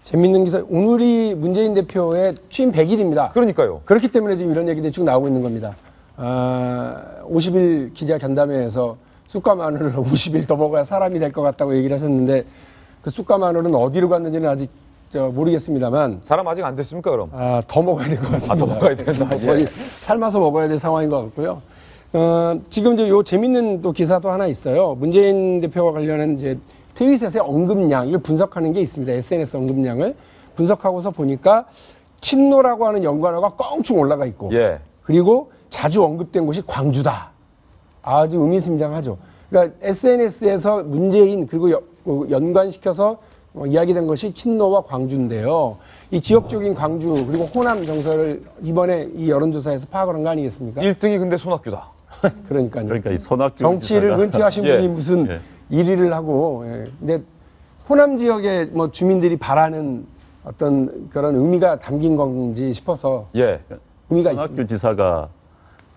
D: 재밌는 기사. 오늘이 문재인 대표의 취임 100일입니다.
A: 그러니까요.
D: 그렇기 때문에 지금 이런 얘기들이 쭉 나오고 있는 겁니다. 50일 기자 간담회에서 쑥과 마늘을 50일 더 먹어야 사람이 될 것 같다고 얘기를 하셨는데 그 쑥과 마늘은 어디로 갔는지는 아직 모르겠습니다만
A: 사람 아직 안 됐습니까, 그럼?
D: 더 먹어야 될 것 같습니다.
A: 더 먹어야 된다.
D: 거의 삶아서 먹어야 될 상황인 것 같고요. 지금 이제 요 재밌는 또 기사도 하나 있어요. 문재인 대표와 관련한 이제 트윗에서의 언급량, 이걸 분석하는 게 있습니다. SNS 언급량을 분석하고서 보니까 친노라고 하는 연관어가 껑충 올라가 있고, 그리고 자주 언급된 곳이 광주다. 아주 의미심장하죠. 그러니까 SNS에서 문재인 그리고 연관시켜서 이야기된 것이 친노와 광주인데요. 이 지역적인 광주 그리고 호남 정서를 이번에 이 여론조사에서 파악을 한 거 아니겠습니까?
A: 1등이 근데 손학규다.
D: 그러니까요.
E: 그러니까 이 손학규
D: 정치를
E: 지사가
D: 은퇴하신
A: 예.
D: 분이 무슨
E: 예.
D: 1위를 하고, 예. 근데 호남 지역의 뭐 주민들이 바라는 어떤 그런 의미가 담긴 건지 싶어서
A: 예.
D: 의미가
E: 손학규
D: 있습니다.
E: 지사가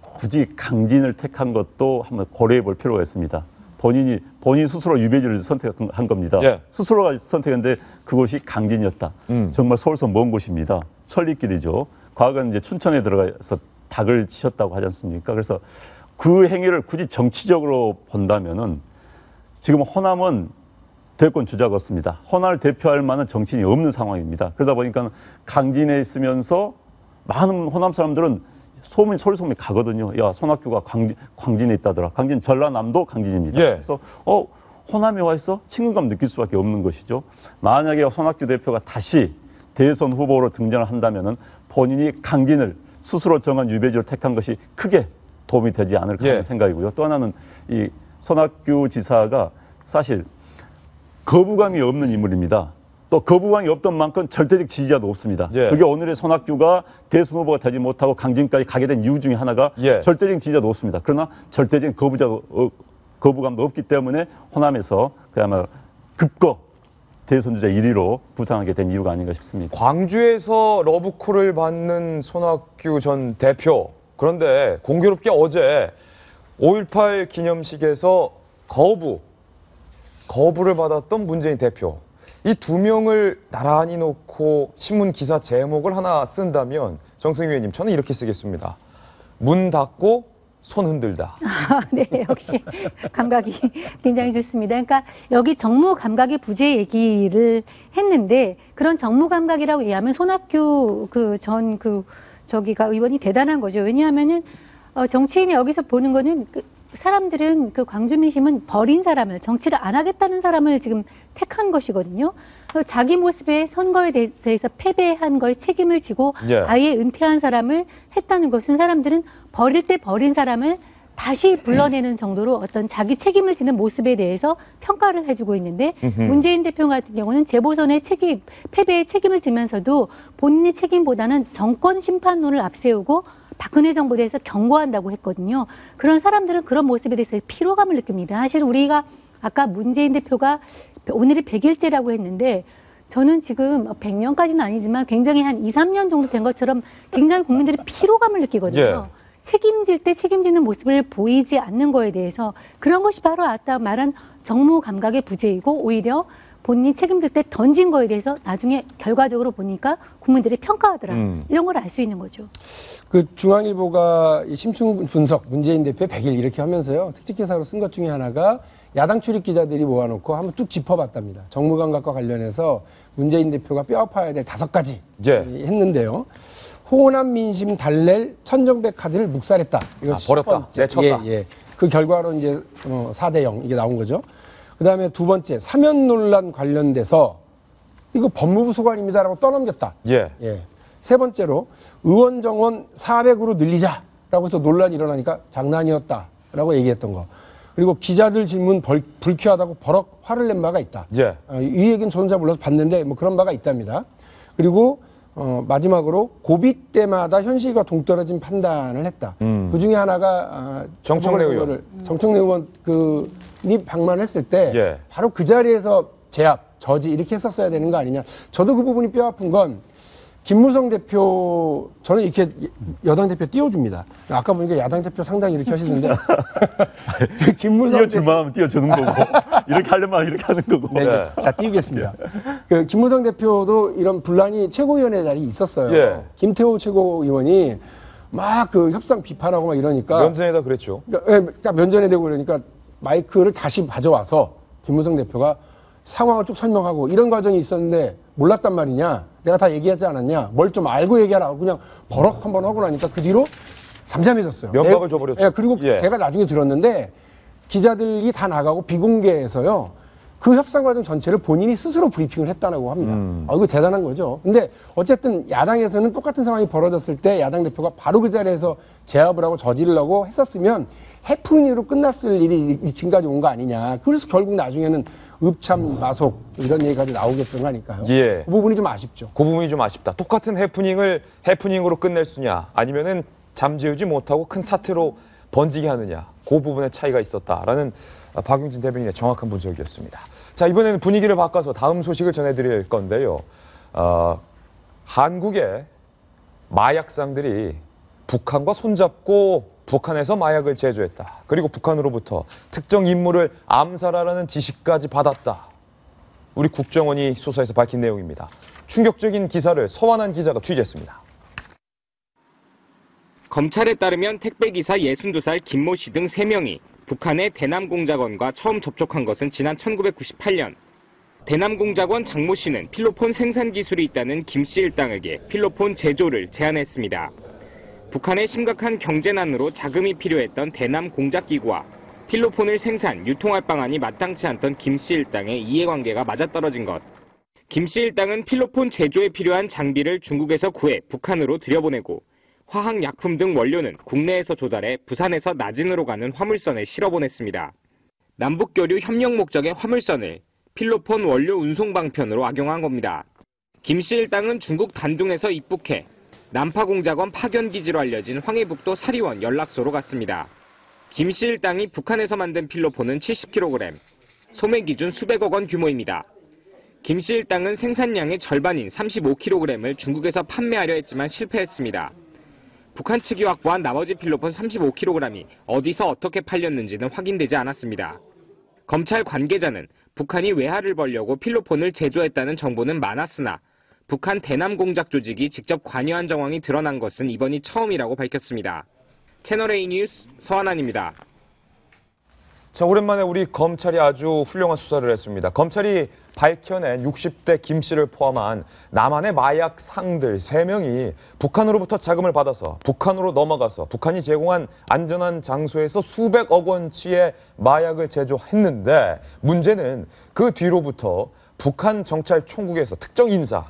E: 굳이 강진을 택한 것도 한번 고려해 볼 필요가 있습니다. 본인 스스로 유배지를 선택한 겁니다.
A: 예.
E: 스스로가 선택했는데 그곳이 강진이었다. 정말 서울서 먼 곳입니다. 천리길이죠. 과거는 이제 춘천에 들어가서 닭을 치셨다고 하지 않습니까? 그래서 그 행위를 굳이 정치적으로 본다면은 지금 호남은 대권 주자가 없습니다. 호남을 대표할 만한 정치인이 없는 상황입니다. 그러다 보니까 강진에 있으면서 많은 호남 사람들은 서울 소문이 가거든요. 야, 손학규가 광진에 있다더라. 광진 전라남도 강진입니다.
A: 예.
E: 그래서 호남에 와 있어? 친근감 느낄 수밖에 없는 것이죠. 만약에 손학규 대표가 다시 대선 후보로 등장을 한다면은 본인이 강진을 스스로 정한 유배지로 택한 것이 크게 도움이 되지 않을까 하는
A: 예.
E: 생각이고요. 또 하나는 이 손학규 지사가 사실 거부감이 없는 인물입니다. 또 거부감이 없던 만큼 절대적 지지자도 없습니다.
A: 예.
E: 그게 오늘의 손학규가 대선 후보가 되지 못하고 강진까지 가게 된 이유 중에 하나가
A: 예.
E: 절대적 지지자도 없습니다. 그러나 절대적 거부감도 없기 때문에 호남에서 그야말로 급거 대선 주자 1위로 부상하게 된 이유가 아닌가 싶습니다.
A: 광주에서 러브콜을 받는 손학규 전 대표. 그런데 공교롭게 어제 5.18 기념식에서 거부를 받았던 문재인 대표. 이 두 명을 나란히 놓고 신문 기사 제목을 하나 쓴다면 정승희 의원님, 저는 이렇게 쓰겠습니다. 문 닫고 손 흔들다.
G: 네, 역시 감각이 굉장히 좋습니다. 그러니까 여기 정무 감각의 부재 얘기를 했는데 그런 정무 감각이라고 얘기하면 손학규 저기가 의원이 대단한 거죠. 왜냐하면은 정치인이 여기서 보는 거는 사람들은 그 광주 민심은 버린 사람을, 정치를 안 하겠다는 사람을 지금 택한 것이거든요. 자기 모습의 선거에 대해서 패배한 거에 책임을 지고
A: 예.
G: 아예 은퇴한 사람을 했다는 것은 사람들은 버릴 때 버린 사람을 다시 불러내는 정도로 어떤 자기 책임을 지는 모습에 대해서 평가를 해주고 있는데 문재인 대표 같은 경우는 재보선의 패배의 책임을 지면서도 본인의 책임보다는 정권 심판론을 앞세우고 박근혜 정부에 대해서 경고한다고 했거든요. 그런 사람들은 그런 모습에 대해서 피로감을 느낍니다. 사실 우리가 아까 문재인 대표가 오늘이 100일째라고 했는데 저는 지금 100년까지는 아니지만 굉장히 한 2, 3년 정도 된 것처럼 굉장히 국민들이 피로감을 느끼거든요.
A: 예.
G: 책임질 때 책임지는 모습을 보이지 않는 거에 대해서 그런 것이 바로 아까 말한 정무 감각의 부재이고 오히려 본인이 책임질 때 던진 거에 대해서 나중에 결과적으로 보니까 국민들이 평가하더라. 이런 걸 알 수 있는 거죠.
D: 그 중앙일보가 이 심층 분석 문재인 대표 100일 이렇게 하면서요. 특집 기사로 쓴 것 중에 하나가 야당 출입 기자들이 모아놓고 한번 뚝 짚어봤답니다. 정무 감각과 관련해서 문재인 대표가 뼈 아파야 될 5가지
A: 예.
D: 했는데요. 호남 민심 달랠 천정배 카드를 묵살했다. 이거
A: 버렸다. 내쳤다.
D: 예. 그 결과로 이제 4대0 이게 나온 거죠. 그 다음에 두 번째, 사면 논란 관련돼서 이거 법무부 소관입니다라고 떠넘겼다.
A: 예.
D: 세 번째로 의원 정원 400으로 늘리자라고 해서 논란이 일어나니까 장난이었다라고 얘기했던 거. 그리고 기자들 질문 불쾌하다고 버럭 화를 낸 바가 있다.
A: 예.
D: 이 얘기는 저는 잘 몰라서 봤는데 뭐 그런 바가 있답니다. 그리고 마지막으로 고비 때마다 현실과 동떨어진 판단을 했다. 그 중에 하나가
A: 정청래 의원.
D: 정청래 의원이 방문했을 때
A: 예.
D: 바로 그 자리에서 제압, 저지 이렇게 했었어야 되는 거 아니냐. 저도 그 부분이 뼈 아픈 건 김무성 대표, 저는 이렇게 여당 대표 띄워줍니다. 아까 보니까 야당 대표 상당히 이렇게 하시는데. 김무성
E: 띄워줄 만하면 띄워주는 거고, 이렇게 하려면 이렇게 하는 거고.
D: 네. 자, 띄우겠습니다. 그 김무성 대표도 이런 분란이 최고위원회 자리에 있었어요.
A: 예.
D: 김태호 최고위원이 막 그 협상 비판하고 막 이러니까.
A: 면전에다 그랬죠.
D: 그러니까 면전에 대고 그러니까 마이크를 다시 가져와서 김무성 대표가 상황을 쭉 설명하고 이런 과정이 있었는데 몰랐단 말이냐. 내가 다 얘기하지 않았냐. 뭘 좀 알고 얘기하라. 그냥 버럭 한번 하고 나니까 그 뒤로 잠잠해졌어요.
A: 면박을 줘버렸죠.
D: 예, 그리고
A: 예.
D: 제가 나중에 들었는데 기자들이 다 나가고 비공개에서요. 그 협상 과정 전체를 본인이 스스로 브리핑을 했다고 합니다. 이거 대단한 거죠. 근데 어쨌든 야당에서는 똑같은 상황이 벌어졌을 때 야당 대표가 바로 그 자리에서 제압을 하고 저지를 하고 했었으면 해프닝으로 끝났을 일이 지금까지 온 거 아니냐. 그래서 결국 나중에는 읍참 마속 이런 얘기까지 나오겠던 거니까요.
A: 예.
D: 그 부분이 좀 아쉽죠.
A: 그 부분이 좀 아쉽다. 똑같은 해프닝을 해프닝으로 끝낼 수냐, 아니면은 잠재우지 못하고 큰 사태로 번지게 하느냐, 그 부분에 차이가 있었다라는 박용진 대변인의 정확한 분석이었습니다. 자, 이번에는 분위기를 바꿔서 다음 소식을 전해드릴 건데요. 한국의 마약상들이 북한과 손잡고 북한에서 마약을 제조했다. 그리고 북한으로부터 특정 인물을 암살하라는 지시까지 받았다. 우리 국정원이 수사에서 밝힌 내용입니다. 충격적인 기사를 서완한 기자가 취재했습니다.
H: 검찰에 따르면 택배기사 62살 김모 씨 등 3명이 북한의 대남공작원과 처음 접촉한 것은 지난 1998년. 대남공작원 장모 씨는 필로폰 생산 기술이 있다는 김 씨 일당에게 필로폰 제조를 제안했습니다. 북한의 심각한 경제난으로 자금이 필요했던 대남공작기구와 필로폰을 생산, 유통할 방안이 마땅치 않던 김 씨 일당의 이해관계가 맞아떨어진 것. 김 씨 일당은 필로폰 제조에 필요한 장비를 중국에서 구해 북한으로 들여보내고 화학약품 등 원료는 국내에서 조달해 부산에서 나진으로 가는 화물선에 실어보냈습니다. 남북교류 협력 목적의 화물선을 필로폰 원료 운송 방편으로 악용한 겁니다. 김 씨 일당은 중국 단둥에서 입국해 남파공작원 파견기지로 알려진 황해북도 사리원 연락소로 갔습니다. 김 씨 일당이 북한에서 만든 필로폰은 70kg, 소매 기준 수백억 원 규모입니다. 김 씨 일당은 생산량의 절반인 35kg을 중국에서 판매하려 했지만 실패했습니다. 북한 측이 확보한 나머지 필로폰 35kg이 어디서 어떻게 팔렸는지는 확인되지 않았습니다. 검찰 관계자는 북한이 외화를 벌려고 필로폰을 제조했다는 정보는 많았으나 북한 대남공작 조직이 직접 관여한 정황이 드러난 것은 이번이 처음이라고 밝혔습니다. 채널A 뉴스 서한환입니다.
A: 자, 오랜만에 우리 검찰이 아주 훌륭한 수사를 했습니다. 검찰이 밝혀낸 60대 김 씨를 포함한 남한의 마약 상들 3명이 북한으로부터 자금을 받아서 북한으로 넘어가서 북한이 제공한 안전한 장소에서 수백억 원치의 마약을 제조했는데 문제는 그 뒤로부터 북한 정찰 총국에서 특정 인사,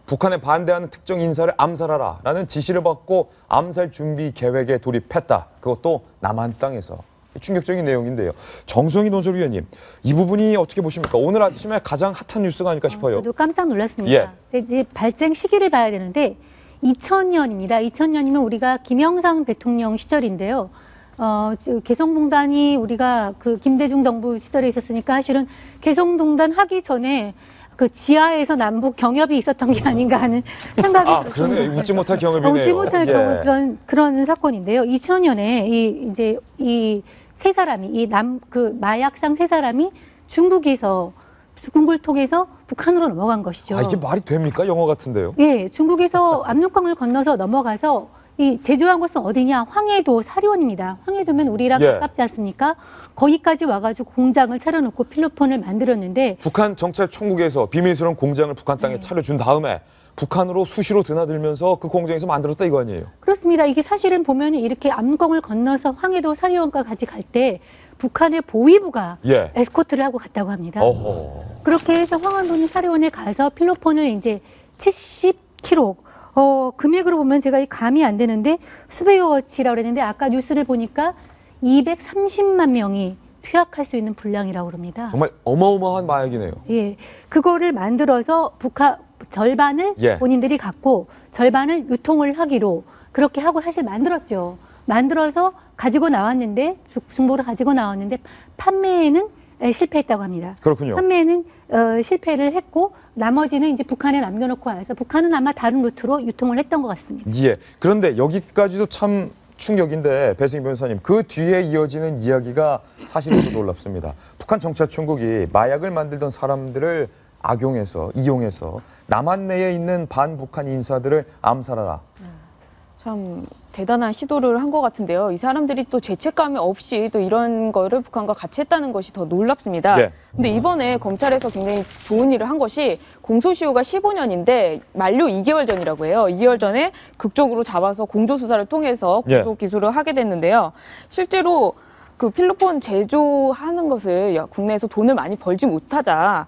A: 북한에 반대하는 특정 인사를 암살하라라는 지시를 받고 암살 준비 계획에 돌입했다. 그것도 남한 땅에서. 충격적인 내용인데요. 정성희 논설위원님, 이 부분이 어떻게 보십니까? 오늘 아침에 가장 핫한 뉴스가 아닐까 싶어요.
G: 저도 깜짝 놀랐습니다. 근데 이제 발생 시기를 봐야 되는데 2000년입니다. 2000년이면 우리가 김영삼 대통령 시절인데요. 개성공단이 우리가 그 김대중 정부 시절에 있었으니까 사실은 개성공단 하기 전에 그 지하에서 남북 경협이 있었던 게 아닌가 하는 생각이 들어요.
A: 그러네. 웃지 못할 경협이네요.
G: 웃지 못할 그런 사건인데요. 2000년에 이 세 사람이 그 마약상 3사람이 중국을 통해서 북한으로 넘어간 것이죠.
A: 이게 말이 됩니까? 영화 같은데요.
G: 예, 중국에서 압록강을 건너서 넘어가서 이 제조한 곳은 어디냐? 황해도 사리원입니다. 황해도면 우리랑 가깝지 않습니까? 거기까지 와가지고 공장을 차려놓고 필로폰을 만들었는데
A: 북한 정찰 총국에서 비밀스러운 공장을 북한 땅에 차려준 다음에 북한으로 수시로 드나들면서 그 공장에서 만들었다 이거 아니에요?
G: 그렇습니다. 이게 사실은 보면 이렇게 압록강을 건너서 황해도 사리원까지 갈 때 북한의 보위부가 에스코트를 하고 갔다고 합니다. 그렇게 해서 황해도 사리원에 가서 필로폰을 이제 70kg 금액으로 보면 제가 감이 안 되는데 수백억어치라고 그랬는데 아까 뉴스를 보니까 230만 명이 투약할 수 있는 분량이라고 그럽니다.
A: 정말 어마어마한 마약이네요.
G: 예, 그거를 만들어서 북한 절반을 본인들이 갖고 절반을 유통을 하기로 그렇게 하고 사실 만들었죠. 만들어서 가지고 나왔는데 중국으로 가지고 나왔는데 판매에는 실패했다고 합니다.
A: 그렇군요.
G: 판매는 실패를 했고 나머지는 이제 북한에 남겨놓고 와서 북한은 아마 다른 루트로 유통을 했던 것 같습니다.
A: 예. 그런데 여기까지도 참 충격인데 배승희 변호사님, 그 뒤에 이어지는 이야기가 사실은 놀랍습니다. 북한 정찰총국이 마약을 만들던 사람들을 악용해서 이용해서 남한 내에 있는 반북한 인사들을 암살하라.
F: 참 대단한 시도를 한 것 같은데요. 이 사람들이 또 죄책감이 없이 또 이런 거를 북한과 같이 했다는 것이 더 놀랍습니다. 근데 이번에 검찰에서 굉장히 좋은 일을 한 것이 공소시효가 15년인데 만료 2개월 전이라고 해요. 2개월 전에 극적으로 잡아서 공조수사를 통해서 공소 기소를 하게 됐는데요. 실제로 그 필로폰 제조하는 것을 국내에서 돈을 많이 벌지 못하자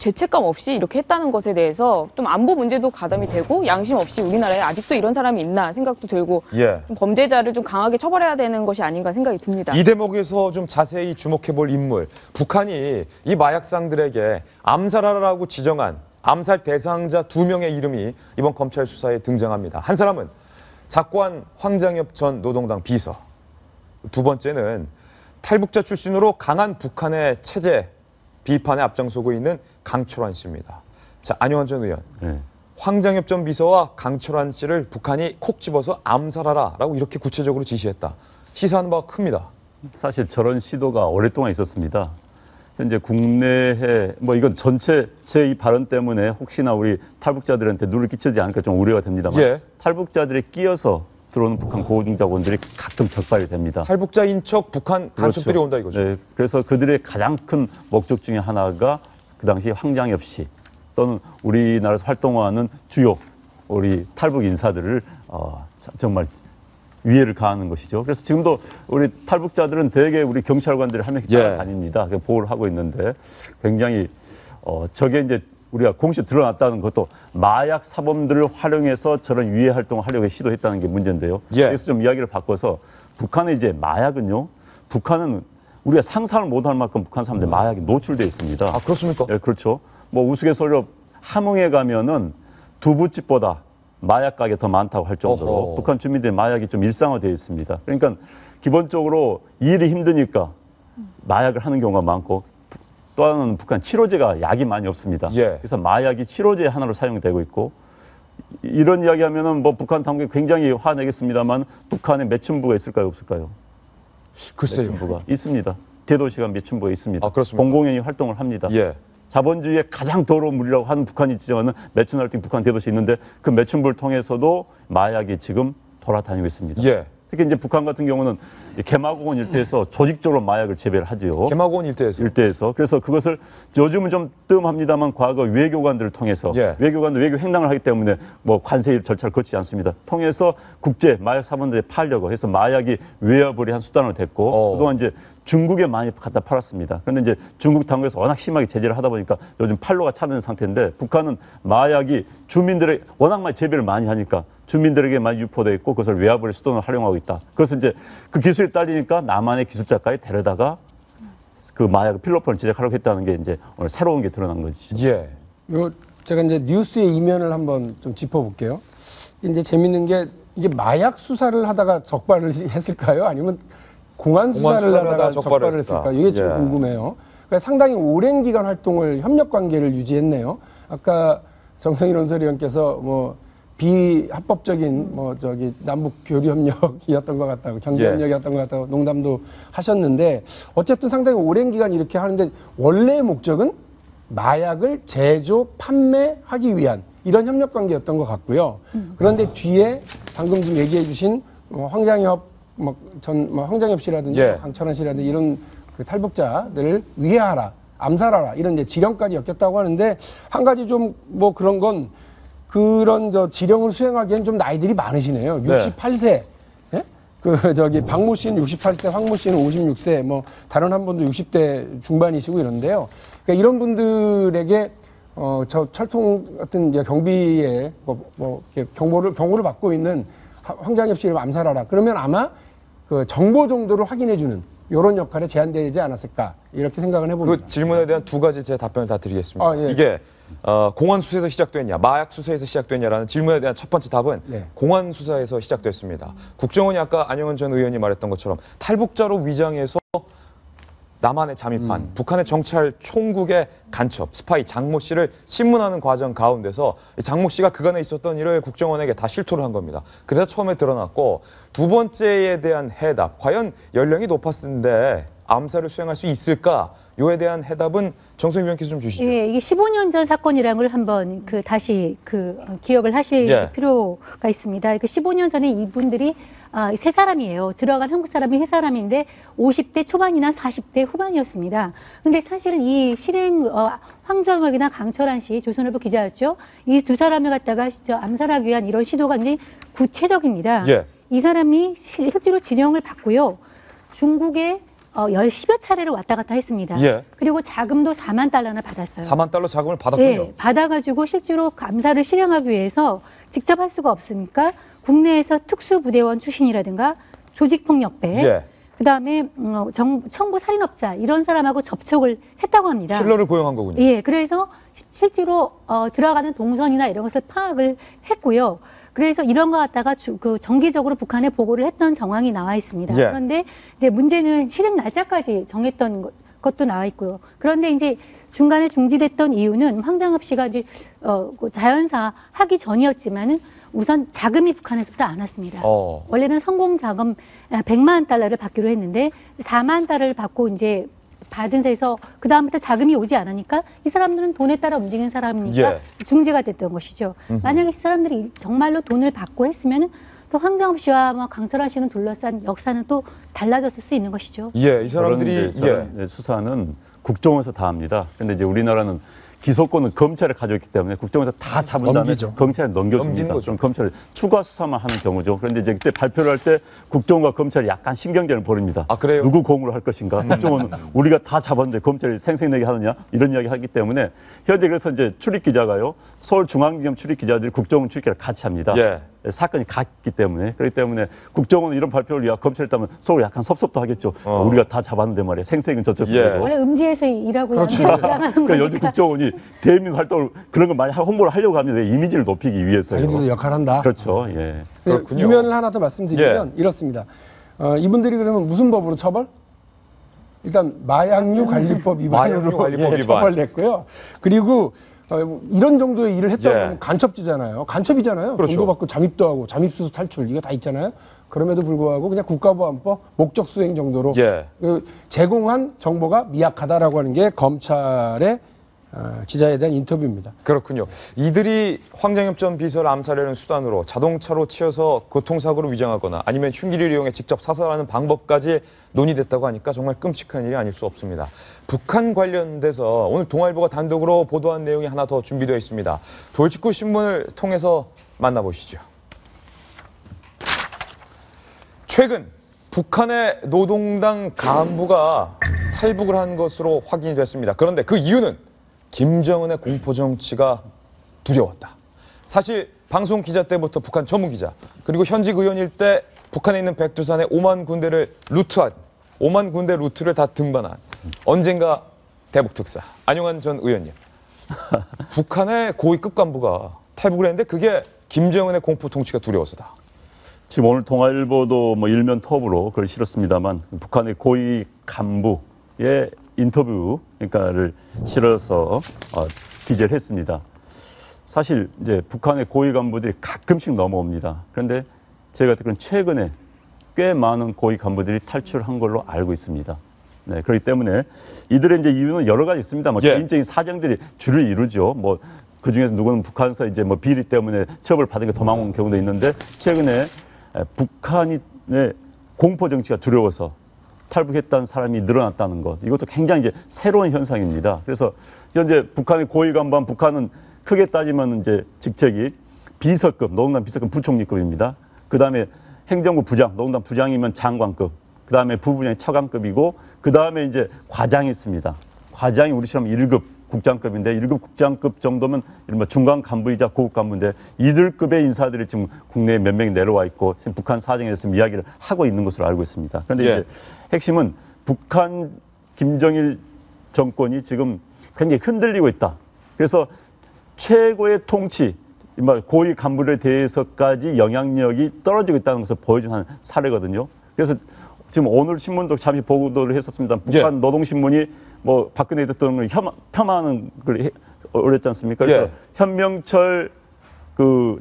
F: 죄책감 없이 이렇게 했다는 것에 대해서 좀 안보 문제도 가담이 되고 양심 없이 우리나라에 아직도 이런 사람이 있나 생각도 들고 좀 범죄자를 좀 강하게 처벌해야 되는 것이 아닌가 생각이 듭니다.
A: 이 대목에서 좀 자세히 주목해 볼 인물, 북한이 이 마약상들에게 암살하라고 지정한 암살 대상자 2명의 이름이 이번 검찰 수사에 등장합니다. 한 사람은 작고한 황장엽 전 노동당 비서, 두 번째는 탈북자 출신으로 강한 북한의 체제 비판에 앞장서고 있는 강철환 씨입니다. 자, 안용환 전 의원.
E: 네.
A: 황장엽 전 비서와 강철환 씨를 북한이 콕 집어서 암살하라라고 이렇게 구체적으로 지시했다. 시사하는 바가 큽니다.
E: 사실 저런 시도가 오랫동안 있었습니다. 현재 국내에 뭐 이건 전체 제 이 발언 때문에 혹시나 우리 탈북자들한테 누를 끼치지 않을까 좀 우려가 됩니다만
A: 예.
E: 탈북자들이 끼어서 들어오는 북한 고위공작원들이 가끔 적발이 됩니다.
A: 탈북자인 척 북한 간첩들이
E: 그렇죠.
A: 온다 이거죠.
E: 네, 그래서 그들의 가장 큰 목적 중에 하나가 그 당시 황장엽 씨 또는 우리나라에서 활동하는 주요 우리 탈북 인사들을 정말 위해를 가하는 것이죠. 그래서 지금도 우리 탈북자들은 대개 우리 경찰관들이 한 명씩 따라다닙니다. 보호를 하고 있는데 굉장히 저게 이제 우리가 공식 드러났다는 것도 마약 사범들을 활용해서 저런 위해 활동을 하려고 시도했다는 게 문제인데요. 그래서 좀 이야기를 바꿔서 북한의 이제 마약은요. 북한은 우리가 상상을 못할 만큼 북한 사람들 마약이 노출되어 있습니다.
A: 아, 그렇습니까?
E: 네, 그렇죠. 뭐 우스갯소리로 함흥에 가면은 두부집보다 마약 가게 더 많다고 할 정도로
A: 어허.
E: 북한 주민들의 마약이 좀 일상화되어 있습니다. 그러니까 기본적으로 일이 힘드니까 마약을 하는 경우가 많고 또 하나는 북한 치료제가 약이 많이 없습니다. 그래서 마약이 치료제 하나로 사용되고 있고 이런 이야기하면은 뭐 북한 당국이 굉장히 화내겠습니다만 북한에 매춘부가 있을까요, 없을까요?
A: 글쎄요.
E: 매춘부가 있습니다. 대도시가 매춘부가 있습니다.
A: 아, 그렇습니까?
E: 공공연히 활동을 합니다. 자본주의의 가장 더러운 물이라고 하는 북한이 지정하는 매춘활동 북한 대도시 있는데 그 매춘부를 통해서도 마약이 지금 돌아다니고 있습니다. 특히 이제 북한 같은 경우는 개마고원 일대에서 조직적으로 마약을 재배를 하지요.
A: 개마고원 일대에서.
E: 그래서 그것을 요즘은 좀 뜸합니다만 과거 외교관들을 통해서 외교관들 외교 횡단을 하기 때문에 뭐 관세 절차를 거치지 않습니다. 통해서 국제 마약 사범들에 팔려고 해서 마약이 외화벌이 한 수단으로 됐고 그동안 이제 중국에 많이 갖다 팔았습니다. 그런데 이제 중국 당국에서 워낙 심하게 제재를 하다 보니까 요즘 팔로가 차는 상태인데 북한은 마약이 주민들의 워낙 많이 재배를 많이 하니까 주민들에게 많이 유포되어 있고 그것을 외화벌이 수단으로 활용하고 있다. 그래서 이제 그 기술이 딸리니까 남한의 기술자까지 데려다가 그 마약 필로폰을 제작하려고 했다는 게 이제 오늘 새로운 게 드러난 것이죠.
D: 제가 이제 뉴스의 이면을 한번 좀 짚어볼게요. 이제 재밌는 게 이게 마약 수사를 하다가 적발을 했을까요? 아니면 공안 수사를 하다가 적발을 했을까요? 이게 좀 궁금해요. 그러니까 상당히 오랜 기간 활동을 협력 관계를 유지했네요. 아까 정성일 원소리원께서 뭐 비합법적인 남북 교류 협력이었던 것 같다고 경제 협력이었던 것 같다고 농담도 하셨는데 어쨌든 상당히 오랜 기간 이렇게 하는데 원래의 목적은 마약을 제조 판매하기 위한 이런 협력 관계였던 것 같고요. 그런데 뒤에 방금 좀 얘기해 주신 황장엽 황장엽 씨라든지 강철환 씨라든지 이런 그 탈북자들을 위해하라, 암살하라 이런 이제 지령까지 엮였다고 하는데 한 가지 좀 뭐 그런 건 그런 지령을 수행하기엔 좀 나이들이 많으시네요. 68세. 박모 씨는 68세, 황모 씨는 56세, 뭐 다른 한 분도 60대 중반이시고 이런데요. 그러니까 이런 분들에게 저 철통 같은 이제 경비에 경보를 받고 있는 황장엽 씨를 암살하라. 그러면 아마 그 정보 정도를 확인해주는 이런 역할에 제한되지 않았을까 이렇게 생각을 해봅니다.
A: 그 질문에 대한 두 가지 제 답변을 다 드리겠습니다. 이게 공안 수사에서 시작됐냐, 마약 수사에서 시작됐냐라는 질문에 대한 첫 번째 답은 공안 수사에서 시작됐습니다. 국정원이 아까 안용환 전 의원이 말했던 것처럼 탈북자로 위장해서 남한에 잠입한 북한의 정찰 총국의 간첩, 스파이 장모 씨를 신문하는 과정 가운데서 장모 씨가 그간에 있었던 일을 국정원에게 다 실토를 한 겁니다. 그래서 처음에 드러났고 두 번째에 대한 해답, 과연 연령이 높았는데 암살을 수행할 수 있을까? 요에 대한 해답은 정성희 위원께서 좀 주시죠.
G: 이게 15년 전 사건이라는 걸 한번 다시 기억을 하실 필요가 있습니다. 15년 전에 이분들이 세 사람이에요. 들어간 한국 사람이 세 사람인데 50대 초반이나 40대 후반이었습니다. 근데 사실은 이 황정혁이나 강철환 씨, 조선일보 기자였죠. 이 두 사람을 갖다가 암살하기 위한 이런 시도가 굉장히 구체적입니다. 이 사람이 실제로 지령을 받고요. 중국에 10여 차례를 왔다 갔다 했습니다. 그리고 자금도 4만 달러나 받았어요.
A: 4만 달러 자금을 받았군요.
G: 네, 받아가지고 실제로 암살을 실행하기 위해서 직접 할 수가 없으니까 국내에서 특수부대원 출신이라든가 조직폭력배, 그다음에 청부 살인업자 이런 사람하고 접촉을 했다고 합니다.
A: 킬러를 고용한 거군요.
G: 그래서 실제로 들어가는 동선이나 이런 것을 파악을 했고요. 그래서 이런 거 갖다가 정기적으로 북한에 보고를 했던 정황이 나와 있습니다.
A: 예.
G: 그런데 이제 문제는 실행 날짜까지 정했던 것도 나와 있고요. 그런데 이제 중간에 중지됐던 이유는 황장업 씨가 이제 자연사 하기 전이었지만은 우선 자금이 북한에서부터 안 왔습니다. 원래는 성공 자금 100만 달러를 받기로 했는데 4만 달러를 받고 이제 받은 데서 그 다음부터 자금이 오지 않으니까 이 사람들은 돈에 따라 움직이는 사람이니까 중지가 됐던 것이죠. 만약에 이 사람들이 정말로 돈을 받고 했으면 또 황장업 씨와 강철아 씨는 둘러싼 역사는 또 달라졌을 수 있는 것이죠.
A: 이 사람들이
E: 저런 수사는 국정원에서 다 합니다. 근데 이제 우리나라는 기소권은 검찰에 가져있기 때문에 국정원에서 다 잡은 다음에 검찰에 넘겨줍니다. 그럼 검찰이 추가 수사만 하는 경우죠. 그런데 이제 그때 발표를 할 때 국정원과 검찰이 약간 신경전을 벌입니다.
A: 그래요?
E: 누구 공으로 할 것인가? 국정원은 우리가 다 잡았는데 검찰이 생색내게 하느냐? 이런 이야기 하기 때문에 현재 그래서 이제 출입기자가요. 서울중앙지검 출입기자들이 국정원 출입기자를 같이 합니다. 사건이 같기 때문에. 그렇기 때문에 국정원은 이런 발표를 위해 검찰이 있다면 서로 약간 섭섭도 하겠죠. 우리가 다 잡았는데 말이야. 생색은 저쪽에서 되고.
G: 원래 음지에서 일하고
E: 그렇죠.
G: 양지하는
E: 그러니까 요즘 국정원이 대민 활동을 그런 거 많이 홍보를 하려고 합니다. 이미지를 높이기 위해서요.
D: 자기들도 역할을 한다.
E: 그렇죠. 예.
A: 그렇군요.
D: 유면을 하나 더 말씀드리면 이렇습니다. 이분들이 그러면 무슨 법으로 처벌? 일단 마약류 관리법 위반으로 처벌됐고요. 그리고 이런 정도의 일을 했다고 하면 간첩죄잖아요. 간첩이잖아요.
A: 그렇죠.
D: 돈도 받고 잠입도 하고 잠입수수 탈출 이거 다 있잖아요. 그럼에도 불구하고 그냥 국가보안법 목적 수행 정도로 제공한 정보가 미약하다라고 하는 게 검찰의 기자에 대한 인터뷰입니다.
A: 그렇군요. 이들이 황장엽 전 비서를 암살하는 수단으로 자동차로 치여서 교통사고로 위장하거나 아니면 흉기를 이용해 직접 사살하는 방법까지 논의됐다고 하니까 정말 끔찍한 일이 아닐 수 없습니다. 북한 관련돼서 오늘 동아일보가 단독으로 보도한 내용이 하나 더 준비되어 있습니다. 돌직구 신문을 통해서 만나보시죠. 최근 북한의 노동당 간부가 탈북을 한 것으로 확인이 됐습니다. 그런데 그 이유는 김정은의 공포정치가 두려웠다. 사실 방송 기자 때부터 북한 전문 기자 그리고 현직 의원일 때 북한에 있는 백두산의 5만 군대를 루트한 5만 군대 루트를 다 등반한 언젠가 대북 특사 안용환 전 의원님. 북한의 고위급 간부가 탈북을 했는데 그게 김정은의 공포정치가 두려워서다.
E: 지금 오늘 동아일보도 일면 톱으로 그걸 실었습니다만 북한의 고위 간부의 인터뷰를 실어서 기재를 했습니다. 사실 이제 북한의 고위 간부들이 가끔씩 넘어옵니다. 그런데 제가 듣기로는 최근에 꽤 많은 고위 간부들이 탈출한 걸로 알고 있습니다. 네, 그렇기 때문에 이들의 이제 이유는 여러 가지 있습니다. 개인적인 사정들이 주를 이루죠. 그 중에서 누구는 북한에서 이제 비리 때문에 처벌 받은 게 도망온 경우도 있는데 최근에 북한의 공포 정치가 두려워서 탈북했다는 사람이 늘어났다는 것. 이것도 굉장히 이제 새로운 현상입니다. 그래서 현재 북한의 고위 간부는 북한은 크게 따지면 이제 직책이 비서급, 노동당 비서급 부총리급입니다. 그 다음에 행정부 부장, 노동당 부장이면 장관급. 그 다음에 부부장이 처관급이고, 그 다음에 이제 과장이 있습니다. 과장이 우리처럼 1급 국장급인데 1급 국장급 정도면 이른바 중간 간부이자 고급 간부인데 이들급의 인사들이 지금 국내에 몇 명이 내려와 있고 지금 북한 사정에 대해서 이야기를 하고 있는 것으로 알고 있습니다. 그런데 이제 핵심은 북한 김정일 정권이 지금 굉장히 흔들리고 있다. 그래서 최고의 통치, 고위 간부에 대해서까지 영향력이 떨어지고 있다는 것을 보여주는 사례거든요. 그래서 지금 오늘 신문도 잠시 보도를 했었습니다. 북한 노동신문이 박근혜 대통령을 폄하하는 걸 올렸지 않습니까? 그래서 현명철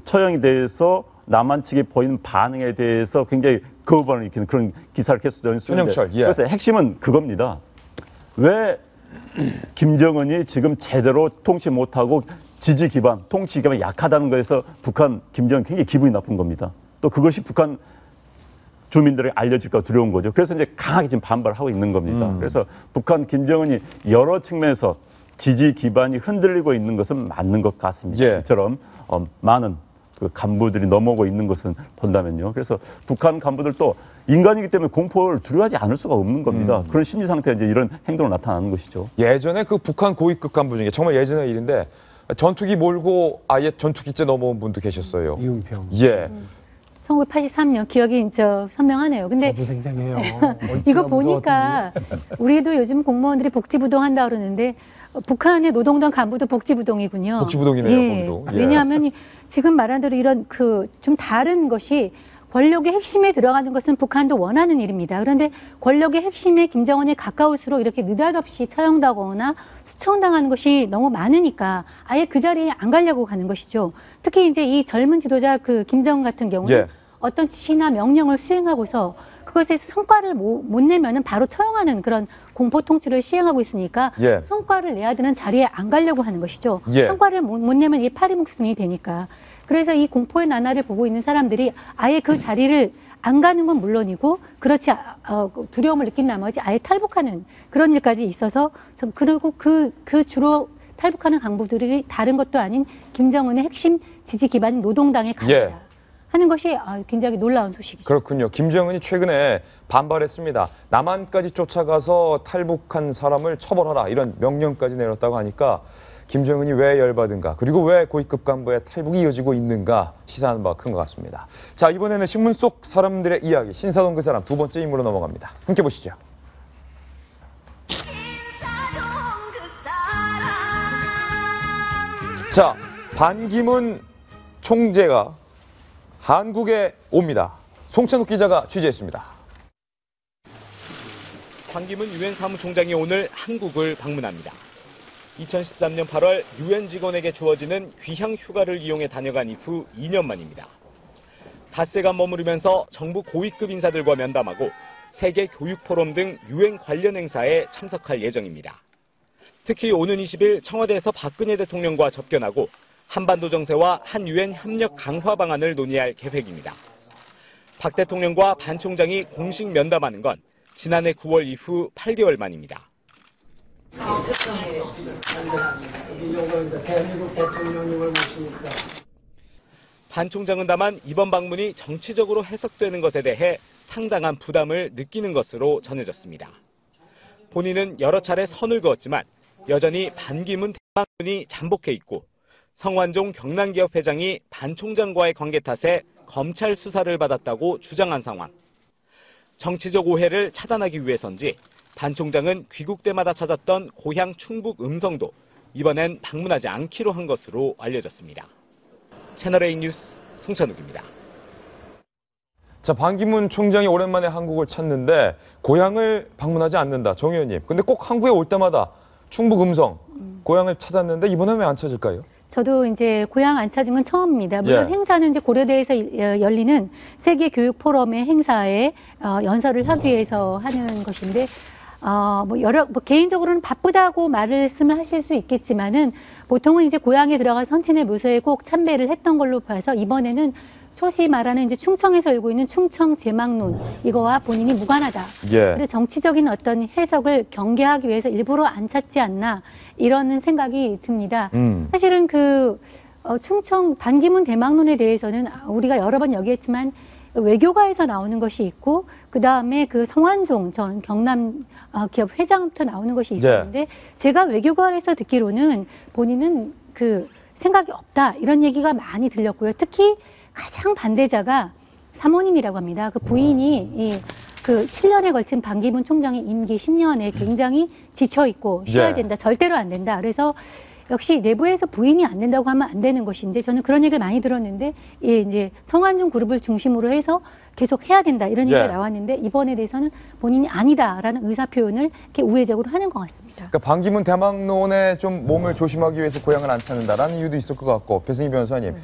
E: 처형에 대해서 남한 측에 보이는 반응에 대해서 굉장히 거부반응을 일으키는 그런 기사를 계속 전했는데 그래서 핵심은 그겁니다. 왜 김정은이 지금 제대로 통치 못하고 지지 기반, 통치 기반이 약하다는 거에서 북한 김정은 굉장히 기분이 나쁜 겁니다. 또 그것이 북한 주민들에게 알려질까 두려운 거죠. 그래서 이제 강하게 지금 반발하고 있는 겁니다. 그래서 북한 김정은이 여러 측면에서 지지 기반이 흔들리고 있는 것은 맞는 것 같습니다. 이처럼 많은 간부들이 넘어오고 있는 것은 본다면요. 그래서 북한 간부들도 인간이기 때문에 공포를 두려워하지 않을 수가 없는 겁니다. 그런 심리 상태에 이제 이런 행동으로 나타나는 것이죠.
A: 예전에 그 북한 고위급 간부 중에 정말 예전의 일인데 전투기 몰고 아예 전투기째 넘어온 분도 계셨어요.
D: 이은평.
G: 1983년 기억이 선명하네요. 근데
D: 저도 생생해요.
G: 이거 보니까 우리도 요즘 공무원들이 복지부동 한다 그러는데 북한의 노동당 간부도 복지부동이군요.
A: 복지부동이네요,
G: 예.
A: 거기도. 예.
G: 왜냐하면 지금 말한 대로 이런 좀 다른 것이 권력의 핵심에 들어가는 것은 북한도 원하는 일입니다. 그런데 권력의 핵심에 김정은이 가까울수록 이렇게 느닷없이 처형당하거나 수청당하는 것이 너무 많으니까 아예 그 자리에 안 가려고 하는 것이죠. 특히 이제 이 젊은 지도자 김정은 같은 경우는
A: 예.
G: 어떤 지시나 명령을 수행하고서 그것에 성과를 못 내면은 바로 처형하는 그런 공포 통치를 시행하고 있으니까
A: 예.
G: 성과를 내야 되는 자리에 안 가려고 하는 것이죠.
A: 예.
G: 성과를 못 내면 이 파리 목숨이 되니까. 그래서 이 공포의 나날을 보고 있는 사람들이 아예 그 자리를 안 가는 건 물론이고 그렇지 두려움을 느낀 나머지 아예 탈북하는 그런 일까지 있어서 그리고 그 주로 탈북하는 강부들이 다른 것도 아닌 김정은의 핵심 지지 기반인 노동당에 가다
A: 예.
G: 하는 것이 굉장히 놀라운 소식이죠.
A: 그렇군요. 김정은이 최근에 반발했습니다. 남한까지 쫓아가서 탈북한 사람을 처벌하라 이런 명령까지 내렸다고 하니까 김정은이 왜 열받은가, 그리고 왜 고위급 간부의 탈북이 이어지고 있는가 시사하는 바가 큰 것 같습니다. 자, 이번에는 신문 속 사람들의 이야기, 신사동 그 사람 두 번째 인물로 넘어갑니다. 함께 보시죠. 자, 반기문 총재가 한국에 옵니다. 송찬욱 기자가 취재했습니다.
I: 반기문 유엔 사무총장이 오늘 한국을 방문합니다. 2013년 8월 유엔 직원에게 주어지는 귀향 휴가를 이용해 다녀간 이후 2년 만입니다. 닷새간 머무르면서 정부 고위급 인사들과 면담하고 세계 교육 포럼 등 유엔 관련 행사에 참석할 예정입니다. 특히 오는 20일 청와대에서 박근혜 대통령과 접견하고 한반도 정세와 한 유엔 협력 강화 방안을 논의할 계획입니다. 박 대통령과 반 총장이 공식 면담하는 건 지난해 9월 이후 8개월 만입니다. 반 총장은 다만 이번 방문이 정치적으로 해석되는 것에 대해 상당한 부담을 느끼는 것으로 전해졌습니다. 본인은 여러 차례 선을 그었지만 여전히 반기문 대방문이 잠복해 있고 성완종 경남기업 회장이 반 총장과의 관계 탓에 검찰 수사를 받았다고 주장한 상황. 정치적 오해를 차단하기 위해서인지 반 총장은 귀국 때마다 찾았던 고향 충북 음성도 이번엔 방문하지 않기로 한 것으로 알려졌습니다. 채널A 뉴스 송찬욱입니다.
A: 자, 반기문 총장이 오랜만에 한국을 찾는데 고향을 방문하지 않는다. 정 의원님. 근데 꼭 한국에 올 때마다 충북 음성 고향을 찾았는데 이번엔 왜 안 찾을까요?
G: 저도 이제 고향 안 찾은 건 처음입니다. 물론
A: 예.
G: 행사는 이제 고려대에서 열리는 세계 교육 포럼의 행사에 연설을 하기 위해서 하는 것인데 개인적으로는 바쁘다고 말씀을 하실 수 있겠지만은 보통은 이제 고향에 들어가 선친의 묘소에 꼭 참배를 했던 걸로 봐서 이번에는 소위 말하는 이제 충청에서 열고 있는 충청 제막론 이거와 본인이 무관하다.
A: 예.
G: 그래서 정치적인 어떤 해석을 경계하기 위해서 일부러 안 찾지 않나 이런 생각이 듭니다. 사실은 충청 반기문 대막론에 대해서는 우리가 여러 번 얘기했지만 외교가에서 나오는 것이 있고 그 다음에 성완종 전 경남 기업 회장부터 나오는 것이 있었는데 제가 외교관에서 듣기로는 본인은 생각이 없다 이런 얘기가 많이 들렸고요. 특히 가장 반대자가 사모님이라고 합니다. 그 부인이 7년에 걸친 반기문 총장의 임기 10년에 굉장히 지쳐있고 쉬어야 된다. 절대로 안 된다. 그래서 역시 내부에서 부인이 안 된다고 하면 안 되는 것인데 저는 그런 얘기를 많이 들었는데 이제 성완종 그룹을 중심으로 해서 계속 해야 된다. 이런 얘기가 나왔는데 이번에 대해서는 본인이 아니다라는 의사 표현을 이렇게 우회적으로 하는 것 같습니다.
A: 그러니까 반기문 대막론에 좀 몸을 조심하기 위해서 고향을 안 찾는다라는 이유도 있을 것 같고 배승희 변호사님.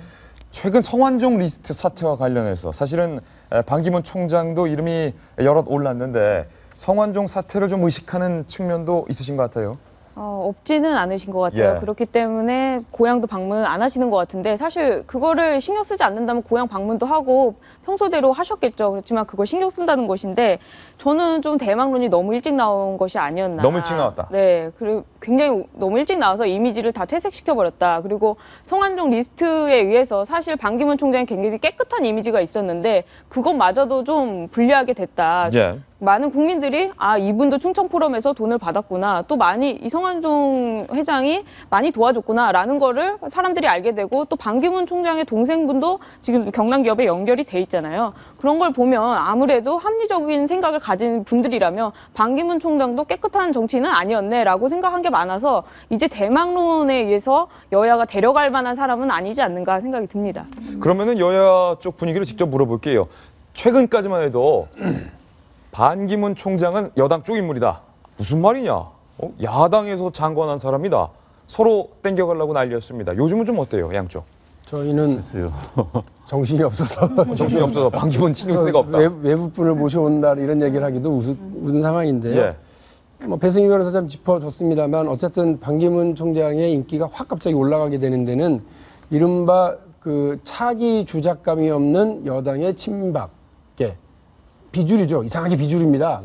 A: 최근 성완종 리스트 사태와 관련해서 사실은 반기문 총장도 이름이 여럿 올랐는데 성완종 사태를 좀 의식하는 측면도 있으신 것 같아요.
F: 없지는 않으신 것 같아요.
A: 예.
F: 그렇기 때문에 고향도 방문 안 하시는 것 같은데 사실 그거를 신경 쓰지 않는다면 고향 방문도 하고 평소대로 하셨겠죠. 그렇지만 그걸 신경 쓴다는 것인데 저는 좀 대막론이 너무 일찍 나온 것이 아니었나.
A: 너무 일찍 나왔다.
F: 네. 그리고 굉장히 너무 일찍 나와서 이미지를 다 퇴색시켜버렸다. 그리고 성완종 리스트에 의해서 사실 반기문 총장이 굉장히 깨끗한 이미지가 있었는데 그것마저도 좀 불리하게 됐다.
A: 예.
F: 많은 국민들이 이분도 충청 포럼에서 돈을 받았구나. 또 많이 이 성완종 회장이 많이 도와줬구나라는 거를 사람들이 알게 되고 또 반기문 총장의 동생분도 지금 경남 기업에 연결이 돼 있잖아요. 그런 걸 보면 아무래도 합리적인 생각을 가진 분들이라면 반기문 총장도 깨끗한 정치인은 아니었네라고 생각한 게 많아서 이제 대망론에 의해서 여야가 데려갈 만한 사람은 아니지 않는가 생각이 듭니다.
A: 그러면은 여야 쪽 분위기를 직접 물어볼게요. 최근까지만 해도 반기문 총장은 여당 쪽 인물이다. 무슨 말이냐? 야당에서 장관한 사람이다. 서로 땡겨가려고 난리였습니다. 요즘은 좀 어때요, 양쪽?
D: 저희는 정신이 없어서
A: 정신이 없어서 반기문 신경 쓸 데가 없다.
D: 외부분을 모셔온다 이런 얘기를 하기도 웃은 상황인데요.
A: 예.
D: 뭐 배승희 변호사 참 짚어줬습니다만 어쨌든 반기문 총장의 인기가 확 갑자기 올라가게 되는 데는 이른바 그 차기 주작감이 없는 여당의 친박계 비주류죠. 이상하게 비주류입니다.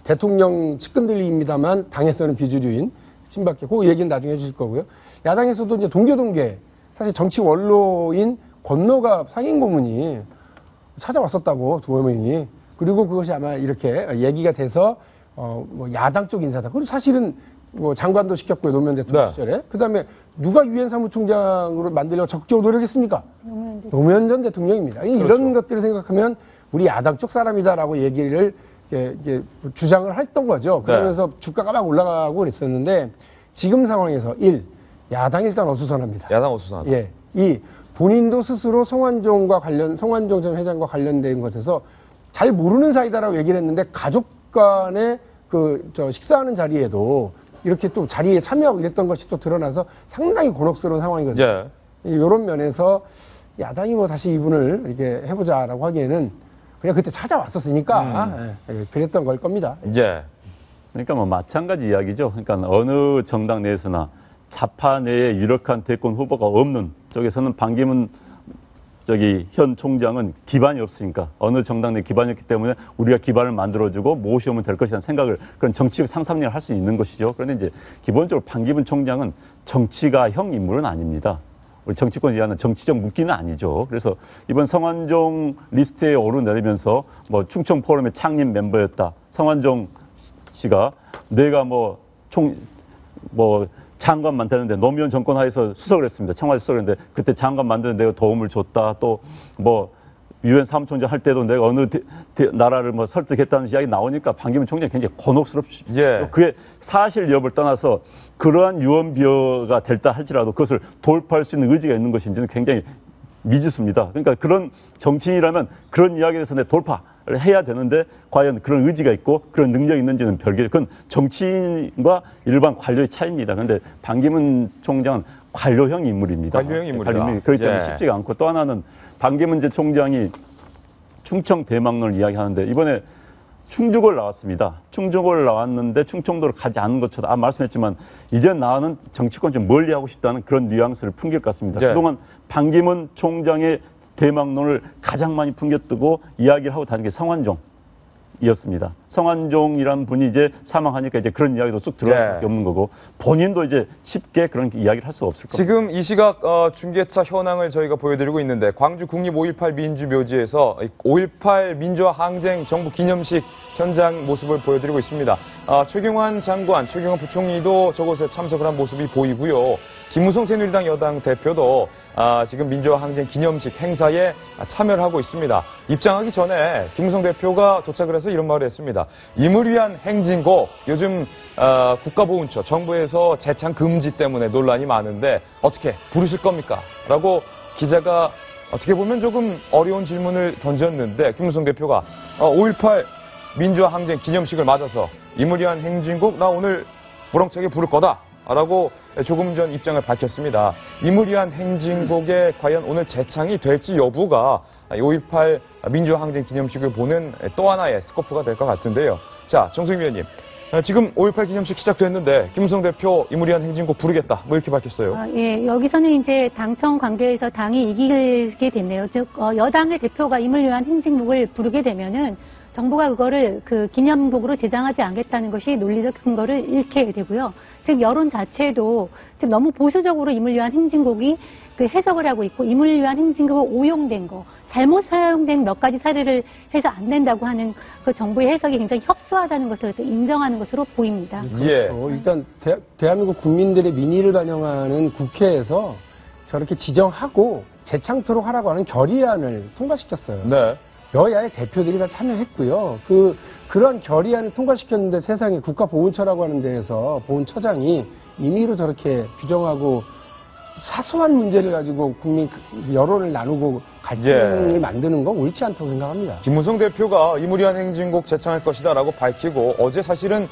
D: 대통령 측근들입니다만 당에서는 비주류인 친박계. 그 얘기는 나중에 해주실 거고요. 야당에서도 이제 동계 사실 정치 원로인 권노갑 상임고문이 찾아왔었다고 두 명이. 그리고 그것이 아마 이렇게 얘기가 돼서 뭐 야당 쪽 인사다. 그리고 사실은 뭐 장관도 시켰고요. 노무현 대통령 시절에. 그다음에 누가 유엔 사무총장으로 만들려고 적극적으로 노력했습니까? 노무현 전 대통령입니다.
A: 그렇죠.
D: 이런 것들을 생각하면 우리 야당 쪽 사람이다라고 얘기를 이렇게 주장을 했던 거죠. 그러면서 주가가 막 올라가고 그랬었는데 지금 상황에서 야당이 일단 어수선합니다.
A: 야당 어수선하다.
D: 예. 본인도 스스로 성완종 전 회장과 관련된 것에서 잘 모르는 사이다라고 얘기를 했는데 가족 간에 식사하는 자리에도 이렇게 또 자리에 참여하고 이랬던 것이 또 드러나서 상당히 곤혹스러운 상황이거든요.
A: 예.
D: 이런 면에서 야당이 뭐 다시 이분을 이렇게 해보자라고 하기에는 그냥 그때 찾아왔었으니까 그랬던 걸 겁니다.
A: 예.
E: 그러니까 뭐 마찬가지 이야기죠. 그러니까 어느 정당 내에서나 좌파 내에 유력한 대권 후보가 없는 쪽에서는 반기문 현 총장은 기반이 없으니까 어느 정당 내 기반이 없기 때문에 우리가 기반을 만들어주고 모셔오면 될 것이라는 생각을 그런 정치적 상상력을 할 수 있는 것이죠. 그런데 이제 기본적으로 반기문 총장은 정치가형 인물은 아닙니다. 우리 정치권이 하는 정치적 묶기는 아니죠. 그래서 이번 성완종 리스트에 오르내리면서 뭐 충청 포럼의 창립 멤버였다. 성완종 씨가 내가 장관 만드는데 노무현 정권 하에서 수석을 했습니다. 청와대 수석을 했는데 그때 장관 만드는데 내가 도움을 줬다. 또 유엔 사무총장 할 때도 내가 어느 나라를 설득했다는 이야기 나오니까 반기문 총장이 굉장히 곤혹스럽죠.
A: 예.
E: 그게 사실 여부를 떠나서 그러한 유언비어가 될다 할지라도 그것을 돌파할 수 있는 의지가 있는 것인지는 굉장히 미지수입니다. 그러니까 그런 정치인이라면 그런 이야기에 대해서 돌파를 해야 되는데 과연 그런 의지가 있고 그런 능력이 있는지는 별개로 그건 정치인과 일반 관료의 차이입니다. 그런데 반기문 총장은 관료형 인물입니다.
A: 관료형 인물이다.
E: 그렇기 때문에 쉽지가 않고 또 하나는 반기문 전 총장이 충청 대망론을 이야기하는데 이번에 충주골 나왔습니다. 충주골 나왔는데 충청도를 가지 않은 것처럼 말씀했지만 이제 나는 정치권 좀 멀리하고 싶다는 그런 뉘앙스를 풍길 것 같습니다. 그동안 반기문 총장의 대망론을 가장 많이 풍겼고 이야기를 하고 다닌 게 성완종이었습니다. 성완종이라는 분이 이제 사망하니까 이제 그런 이야기도 쑥 들어갈 수밖에 없는 거고 본인도 이제 쉽게 그런 이야기를 할 수 없을 겁니다.
A: 지금 이 시각 중계차 현황을 저희가 보여드리고 있는데 광주 국립 5.18 민주묘지에서 5.18 민주화 항쟁 정부 기념식 현장 모습을 보여드리고 있습니다. 최경환 장관, 최경환 부총리도 저곳에 참석을 한 모습이 보이고요. 김무성 새누리당 여당 대표도 지금 민주화 항쟁 기념식 행사에 참여를 하고 있습니다. 입장하기 전에 김무성 대표가 도착을 해서 이런 말을 했습니다. 임을 위한 행진곡, 요즘 국가보훈처, 정부에서 재창 금지 때문에 논란이 많은데 어떻게 부르실 겁니까? 라고 기자가 어떻게 보면 조금 어려운 질문을 던졌는데 김무성 대표가 5.18 민주화 항쟁 기념식을 맞아서 임을 위한 행진곡 나 오늘 무렁차게 부를 거다. 라고 조금 전 입장을 밝혔습니다. 임을 위한 행진곡에 과연 오늘 재창이 될지 여부가 5.18 민주화 항쟁 기념식을 보는 또 하나의 스코프가 될 것 같은데요. 자, 정수임 위원님. 지금 5.18 기념식 시작됐는데 김무성 대표 임을 위한 행진곡 부르겠다. 뭐 이렇게 밝혔어요.
G: 예, 여기서는 이제 당청 관계에서 당이 이기게 됐네요. 즉 여당의 대표가 임을 위한 행진곡을 부르게 되면은 정부가 그거를 그 기념곡으로 제정하지 않겠다는 것이 논리적 근거를 잃게 되고요. 지금 여론 자체도 지금 너무 보수적으로 임을 위한 행진곡이 그 해석을 하고 있고, 임을 위한 행진곡이 오용된 거, 잘못 사용된 몇 가지 사례를 해서 안 된다고 하는 그 정부의 해석이 굉장히 협소하다는 것을 인정하는 것으로 보입니다.
D: 그렇죠. 일단 대한민국 국민들의 민의를 반영하는 국회에서 저렇게 지정하고 재창토록 하라고 하는 결의안을 통과시켰어요.
A: 네.
D: 여야의 대표들이 다 참여했고요. 그런 결의안을 통과시켰는데 세상에 국가보훈처라고 하는 데에서 보훈처장이 임의로 저렇게 규정하고 사소한 문제를 가지고 국민 여론을 나누고 갈등을 만드는 건 옳지 않다고 생각합니다.
A: 김무성 대표가 임을 위한 행진곡 제창할 것이다라고 밝히고 어제 사실은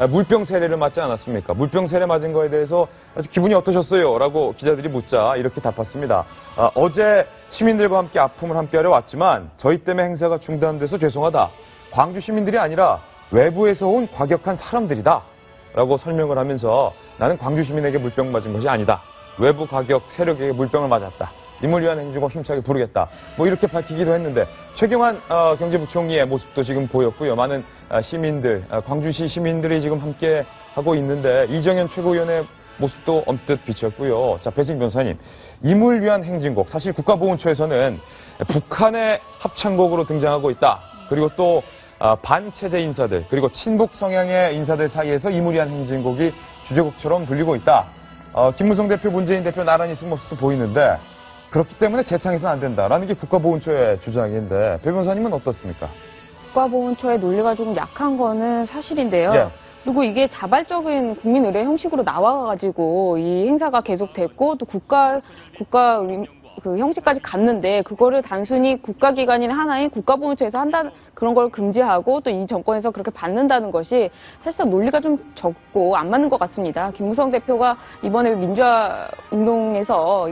A: 물병 세례를 맞지 않았습니까? 물병 세례 맞은 거에 대해서 아주 기분이 어떠셨어요? 라고 기자들이 묻자 이렇게 답했습니다. 어제 시민들과 함께 아픔을 함께하려 왔지만 저희 때문에 행사가 중단돼서 죄송하다. 광주 시민들이 아니라 외부에서 온 과격한 사람들이다. 라고 설명을 하면서 나는 광주 시민에게 물병 맞은 것이 아니다. 외부 과격 세력에게 물병을 맞았다. 임을 위한 행진곡 힘차게 부르겠다. 뭐 이렇게 밝히기도 했는데 최경환 경제부총리의 모습도 지금 보였고요. 많은 시민들, 광주시 시민들이 지금 함께 하고 있는데 이정현 최고위원의 모습도 언뜻 비쳤고요. 자, 배승 변호사님, 임을 위한 행진곡 사실 국가보훈처에서는 북한의 합창곡으로 등장하고 있다. 그리고 또 반체제 인사들 그리고 친북 성향의 인사들 사이에서 임을 위한 행진곡이 주제곡처럼 불리고 있다. 김무성 대표, 문재인 대표 나란히 쓴 모습도 보이는데 그렇기 때문에 재창해서는 안 된다라는 게 국가보훈처의 주장인데 배 변호사님은 어떻습니까?
F: 국가보훈처의 논리가 조금 약한 거는 사실인데요.
A: 예.
F: 그리고 이게 자발적인 국민 의례 형식으로 나와가지고 이 행사가 계속됐고 또 국가 그 형식까지 갔는데 그거를 단순히 국가기관인 하나인 국가보훈처에서 한다는 그런 걸 금지하고 또 이 정권에서 그렇게 받는다는 것이 사실상 논리가 좀 적고 안 맞는 것 같습니다. 김무성 대표가 이번에 민주화 운동에서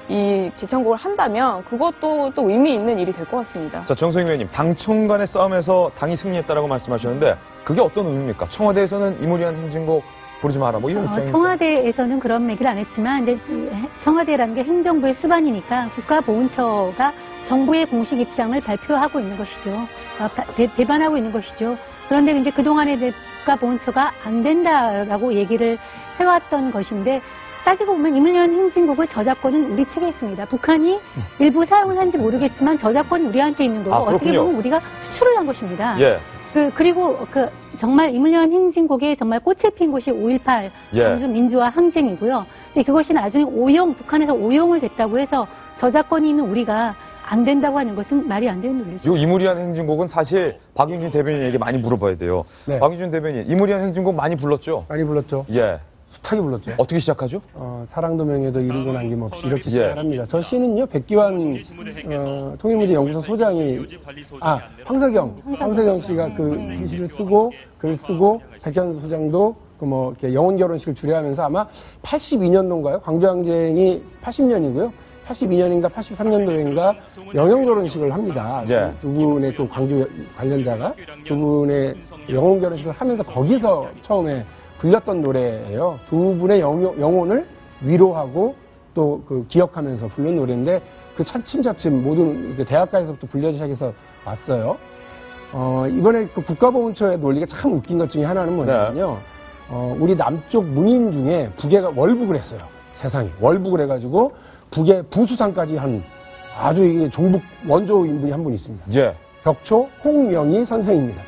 F: 이 재창곡을 한다면 그것도 또 의미 있는 일이 될 것 같습니다.
A: 자, 정성희 의원님, 당청 간의 싸움에서 당이 승리했다라고 말씀하셨는데 그게 어떤 의미입니까? 청와대에서는 임을 위한 행진곡 부르지 마라 뭐 이런 입장입니까?
G: 청와대에서는 그런 얘기를 안 했지만 이제 청와대라는 게 행정부의 수반이니까 국가보훈처가 정부의 공식 입장을 발표하고 있는 것이죠. 대반하고 있는 것이죠. 그런데 이제 그동안에 국가보훈처가 안 된다라고 얘기를 해왔던 것인데 따지고 보면 임을 위한 행진곡의 저작권은 우리 측에 있습니다. 북한이 일부 사용을 한지 모르겠지만 저작권이 우리한테 있는 거고 어떻게 보면 우리가 수출을 한 것입니다.
A: 예.
G: 그리고 정말 임을 위한 행진곡에 정말 꽃을 핀 곳이 5.18 광주 민주화 항쟁이고요. 근데 그것이 나중에 북한에서 오용을 됐다고 해서 저작권이 있는 우리가 안 된다고 하는 것은 말이 안 되는 논리죠.
A: 이 임을 위한 행진곡은 사실 박용진 대변인에게 많이 물어봐야 돼요.
D: 네.
A: 박용진 대변인, 임을 위한 행진곡 많이 불렀죠?
D: 많이 불렀죠.
A: 예.
D: 숱하게 불렀죠.
A: 어떻게 시작하죠?
D: 사랑도 명예도 이루고 남김없이 이렇게 시작을 합니다. 저 시는요, 백기환 통일문제연구소 소장이 황석영 씨가 그 시를 쓰고 글을 쓰고 백기환 소장도 이렇게 영혼 결혼식을 주례하면서 아마 82년도인가요? 광주항쟁이 80년이고요. 82년인가 83년도인가 영혼 결혼식을 합니다.
A: 예.
D: 두 분의 또 광주 관련자가 두 분의 영혼 결혼식을 하면서 거기서 처음에 불렸던 노래예요. 두 분의 영혼을 위로하고 또 기억하면서 부른 노래인데 그 차츰차츰 모든 대학가에서부터 불려지기 시작해서 왔어요. 이번에 그 국가보훈처의 논리가 참 웃긴 것 중에 하나는 뭐냐면요. 우리 남쪽 문인 중에 북에가 월북을 했어요. 세상에. 월북을 해가지고 북에 부수상까지 한 아주 이게 종북 원조 인물이 한 분 있습니다.
A: 예.
D: 벽초 홍명희 선생입니다.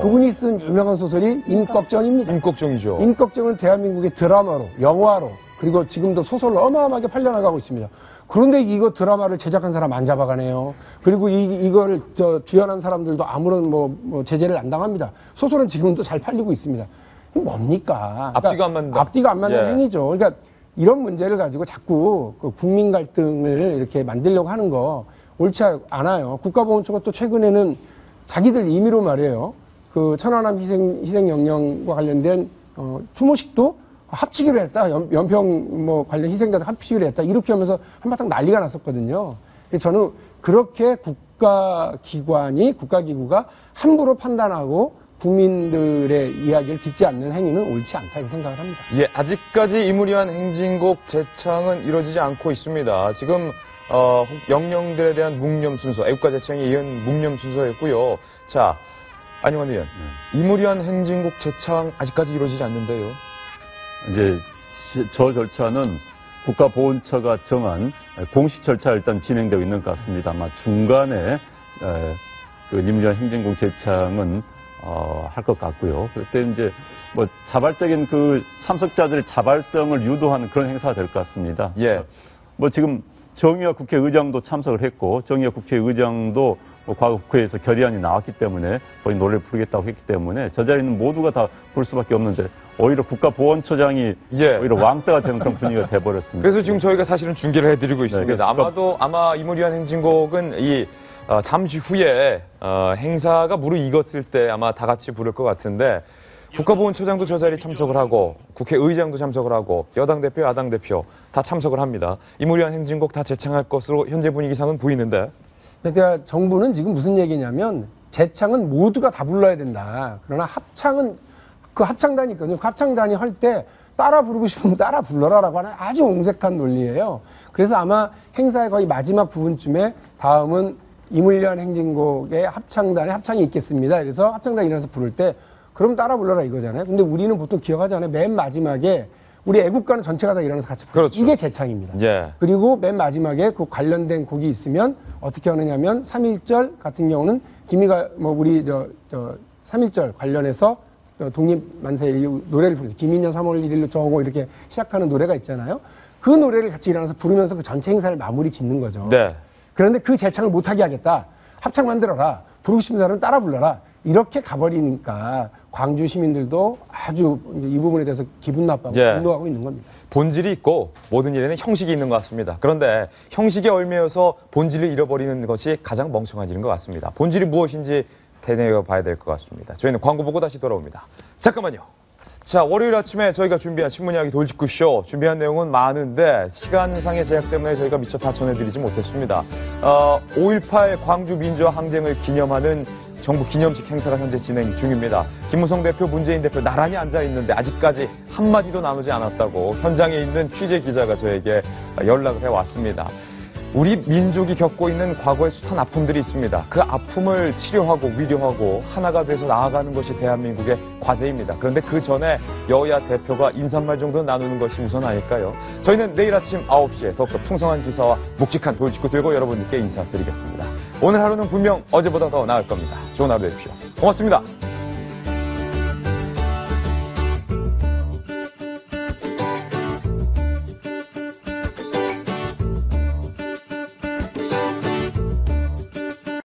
D: 그분이 쓴 유명한 소설이 임꺽정입니다.
A: 임꺽정이죠.
D: 임꺽정은 대한민국의 드라마로, 영화로, 그리고 지금도 소설로 어마어마하게 팔려나가고 있습니다. 그런데 이거 드라마를 제작한 사람 안 잡아가네요. 그리고 이거를 주연한 사람들도 아무런 제재를 안 당합니다. 소설은 지금도 잘 팔리고 있습니다. 이게 뭡니까?
A: 앞뒤가 안 맞는다.
D: 앞뒤가 안 맞는 행위죠. 그러니까 이런 문제를 가지고 자꾸 국민 갈등을 이렇게 만들려고 하는 거 옳지 않아요. 국가보훈처가 또 최근에는 자기들 임의로 말이에요. 그 천안함 희생영령과 관련된 추모식도 합치기로 했다. 연평 관련 희생자들 합치기로 했다. 이렇게 하면서 한바탕 난리가 났었거든요. 저는 그렇게 국가기구가 함부로 판단하고 국민들의 이야기를 듣지 않는 행위는 옳지 않다고 생각을 합니다.
A: 예, 아직까지 임을 위한 행진곡 재창은 이루어지지 않고 있습니다. 지금 영령들에 대한 묵념 순서, 애국가 재창에 이은 묵념 순서였고요. 자, 안용환 의원, 임을 위한 행진곡 재창 아직까지 이루어지지 않는데요.
E: 이제 저 절차는 국가보훈처가 정한 공식 절차 일단 진행되고 있는 것 같습니다. 아마 중간에 그 임유한 행정국 재창은 할 것 같고요. 그때 이제 뭐 자발적인 그 참석자들의 자발성을 유도하는 그런 행사가 될 것 같습니다.
A: 예.
E: 뭐 지금 정의화 국회의장도 참석을 했고 정의화 국회의장도 뭐 과거 국회에서 결의안이 나왔기 때문에 본인 노래를 부르겠다고 했기 때문에 저 자리는 모두가 다 부를 수밖에 없는데 오히려 국가보훈처장이 오히려 왕따가 되는 그런 분위기가 돼버렸습니다.
A: 그래서 지금 저희가 사실은 중계를 해드리고 있습니다.
E: 네,
A: 아마 임무리한 행진곡은 잠시 후에 행사가 무르익었을 때 아마 다 같이 부를 것 같은데 국가보훈처장도 저 자리에 참석을 하고 국회의장도 참석을 하고 여당 대표, 야당 대표 다 참석을 합니다. 임무리한 행진곡 다 재창할 것으로 현재 분위기상은 보이는데.
D: 그러니까 정부는 지금 무슨 얘기냐면 재창은 모두가 다 불러야 된다. 그러나 합창은 그 합창단이 있거든요. 그 합창단이 할 때 따라 부르고 싶으면 따라 불러라라고 하는 아주 옹색한 논리예요. 그래서 아마 행사의 거의 마지막 부분쯤에 다음은 임을위한 행진곡의 합창단의 합창이 있겠습니다. 그래서 합창단이 일어나서 부를 때 그럼 따라 불러라 이거잖아요. 근데 우리는 보통 기억하잖아요. 맨 마지막에 우리 애국가는 전체가 다 일어나서 같이 부르죠. 그렇죠. 이게 재창입니다.
A: 예.
D: 그리고 맨 마지막에 그 관련된 곡이 있으면 어떻게 하느냐면 3.1절 같은 경우는 김희가 뭐 우리 3.1절 관련해서 독립만세 노래를 부르죠. 김인년 3월 1일로 정하고 이렇게 시작하는 노래가 있잖아요. 그 노래를 같이 일어나서 부르면서 그 전체 행사를 마무리 짓는 거죠.
A: 네.
D: 그런데 그 재창을 못하게 하겠다. 합창 만들어라. 부르고 싶은 사람은 따라 불러라. 이렇게 가버리니까 광주 시민들도 아주 이 부분에 대해서 기분 나빠하고 분노하고 있는 겁니다.
A: 본질이 있고 모든 일에는 형식이 있는 것 같습니다. 그런데 형식에 얽매여서 본질을 잃어버리는 것이 가장 멍청한 일인 것 같습니다. 본질이 무엇인지 되뇌어봐야 될 것 같습니다. 저희는 광고 보고 다시 돌아옵니다. 잠깐만요. 자, 월요일 아침에 저희가 준비한 신문 이야기 돌직구쇼 준비한 내용은 많은데 시간상의 제약 때문에 저희가 미처 다 전해드리지 못했습니다. 5.18 광주 민주화 항쟁을 기념하는 정부 기념식 행사가 현재 진행 중입니다. 김무성 대표, 문재인 대표 나란히 앉아 있는데 아직까지 한마디도 나누지 않았다고 현장에 있는 취재 기자가 저에게 연락을 해왔습니다. 우리 민족이 겪고 있는 과거의 숱한 아픔들이 있습니다. 그 아픔을 치료하고 위로하고 하나가 돼서 나아가는 것이 대한민국의 과제입니다. 그런데 그 전에 여야 대표가 인사말 정도 나누는 것이 우선 아닐까요? 저희는 내일 아침 9시에 더욱더 풍성한 기사와 묵직한 돌직구 들고 여러분께 인사드리겠습니다. 오늘 하루는 분명 어제보다 더 나을 겁니다. 좋은 하루 되십시오. 고맙습니다.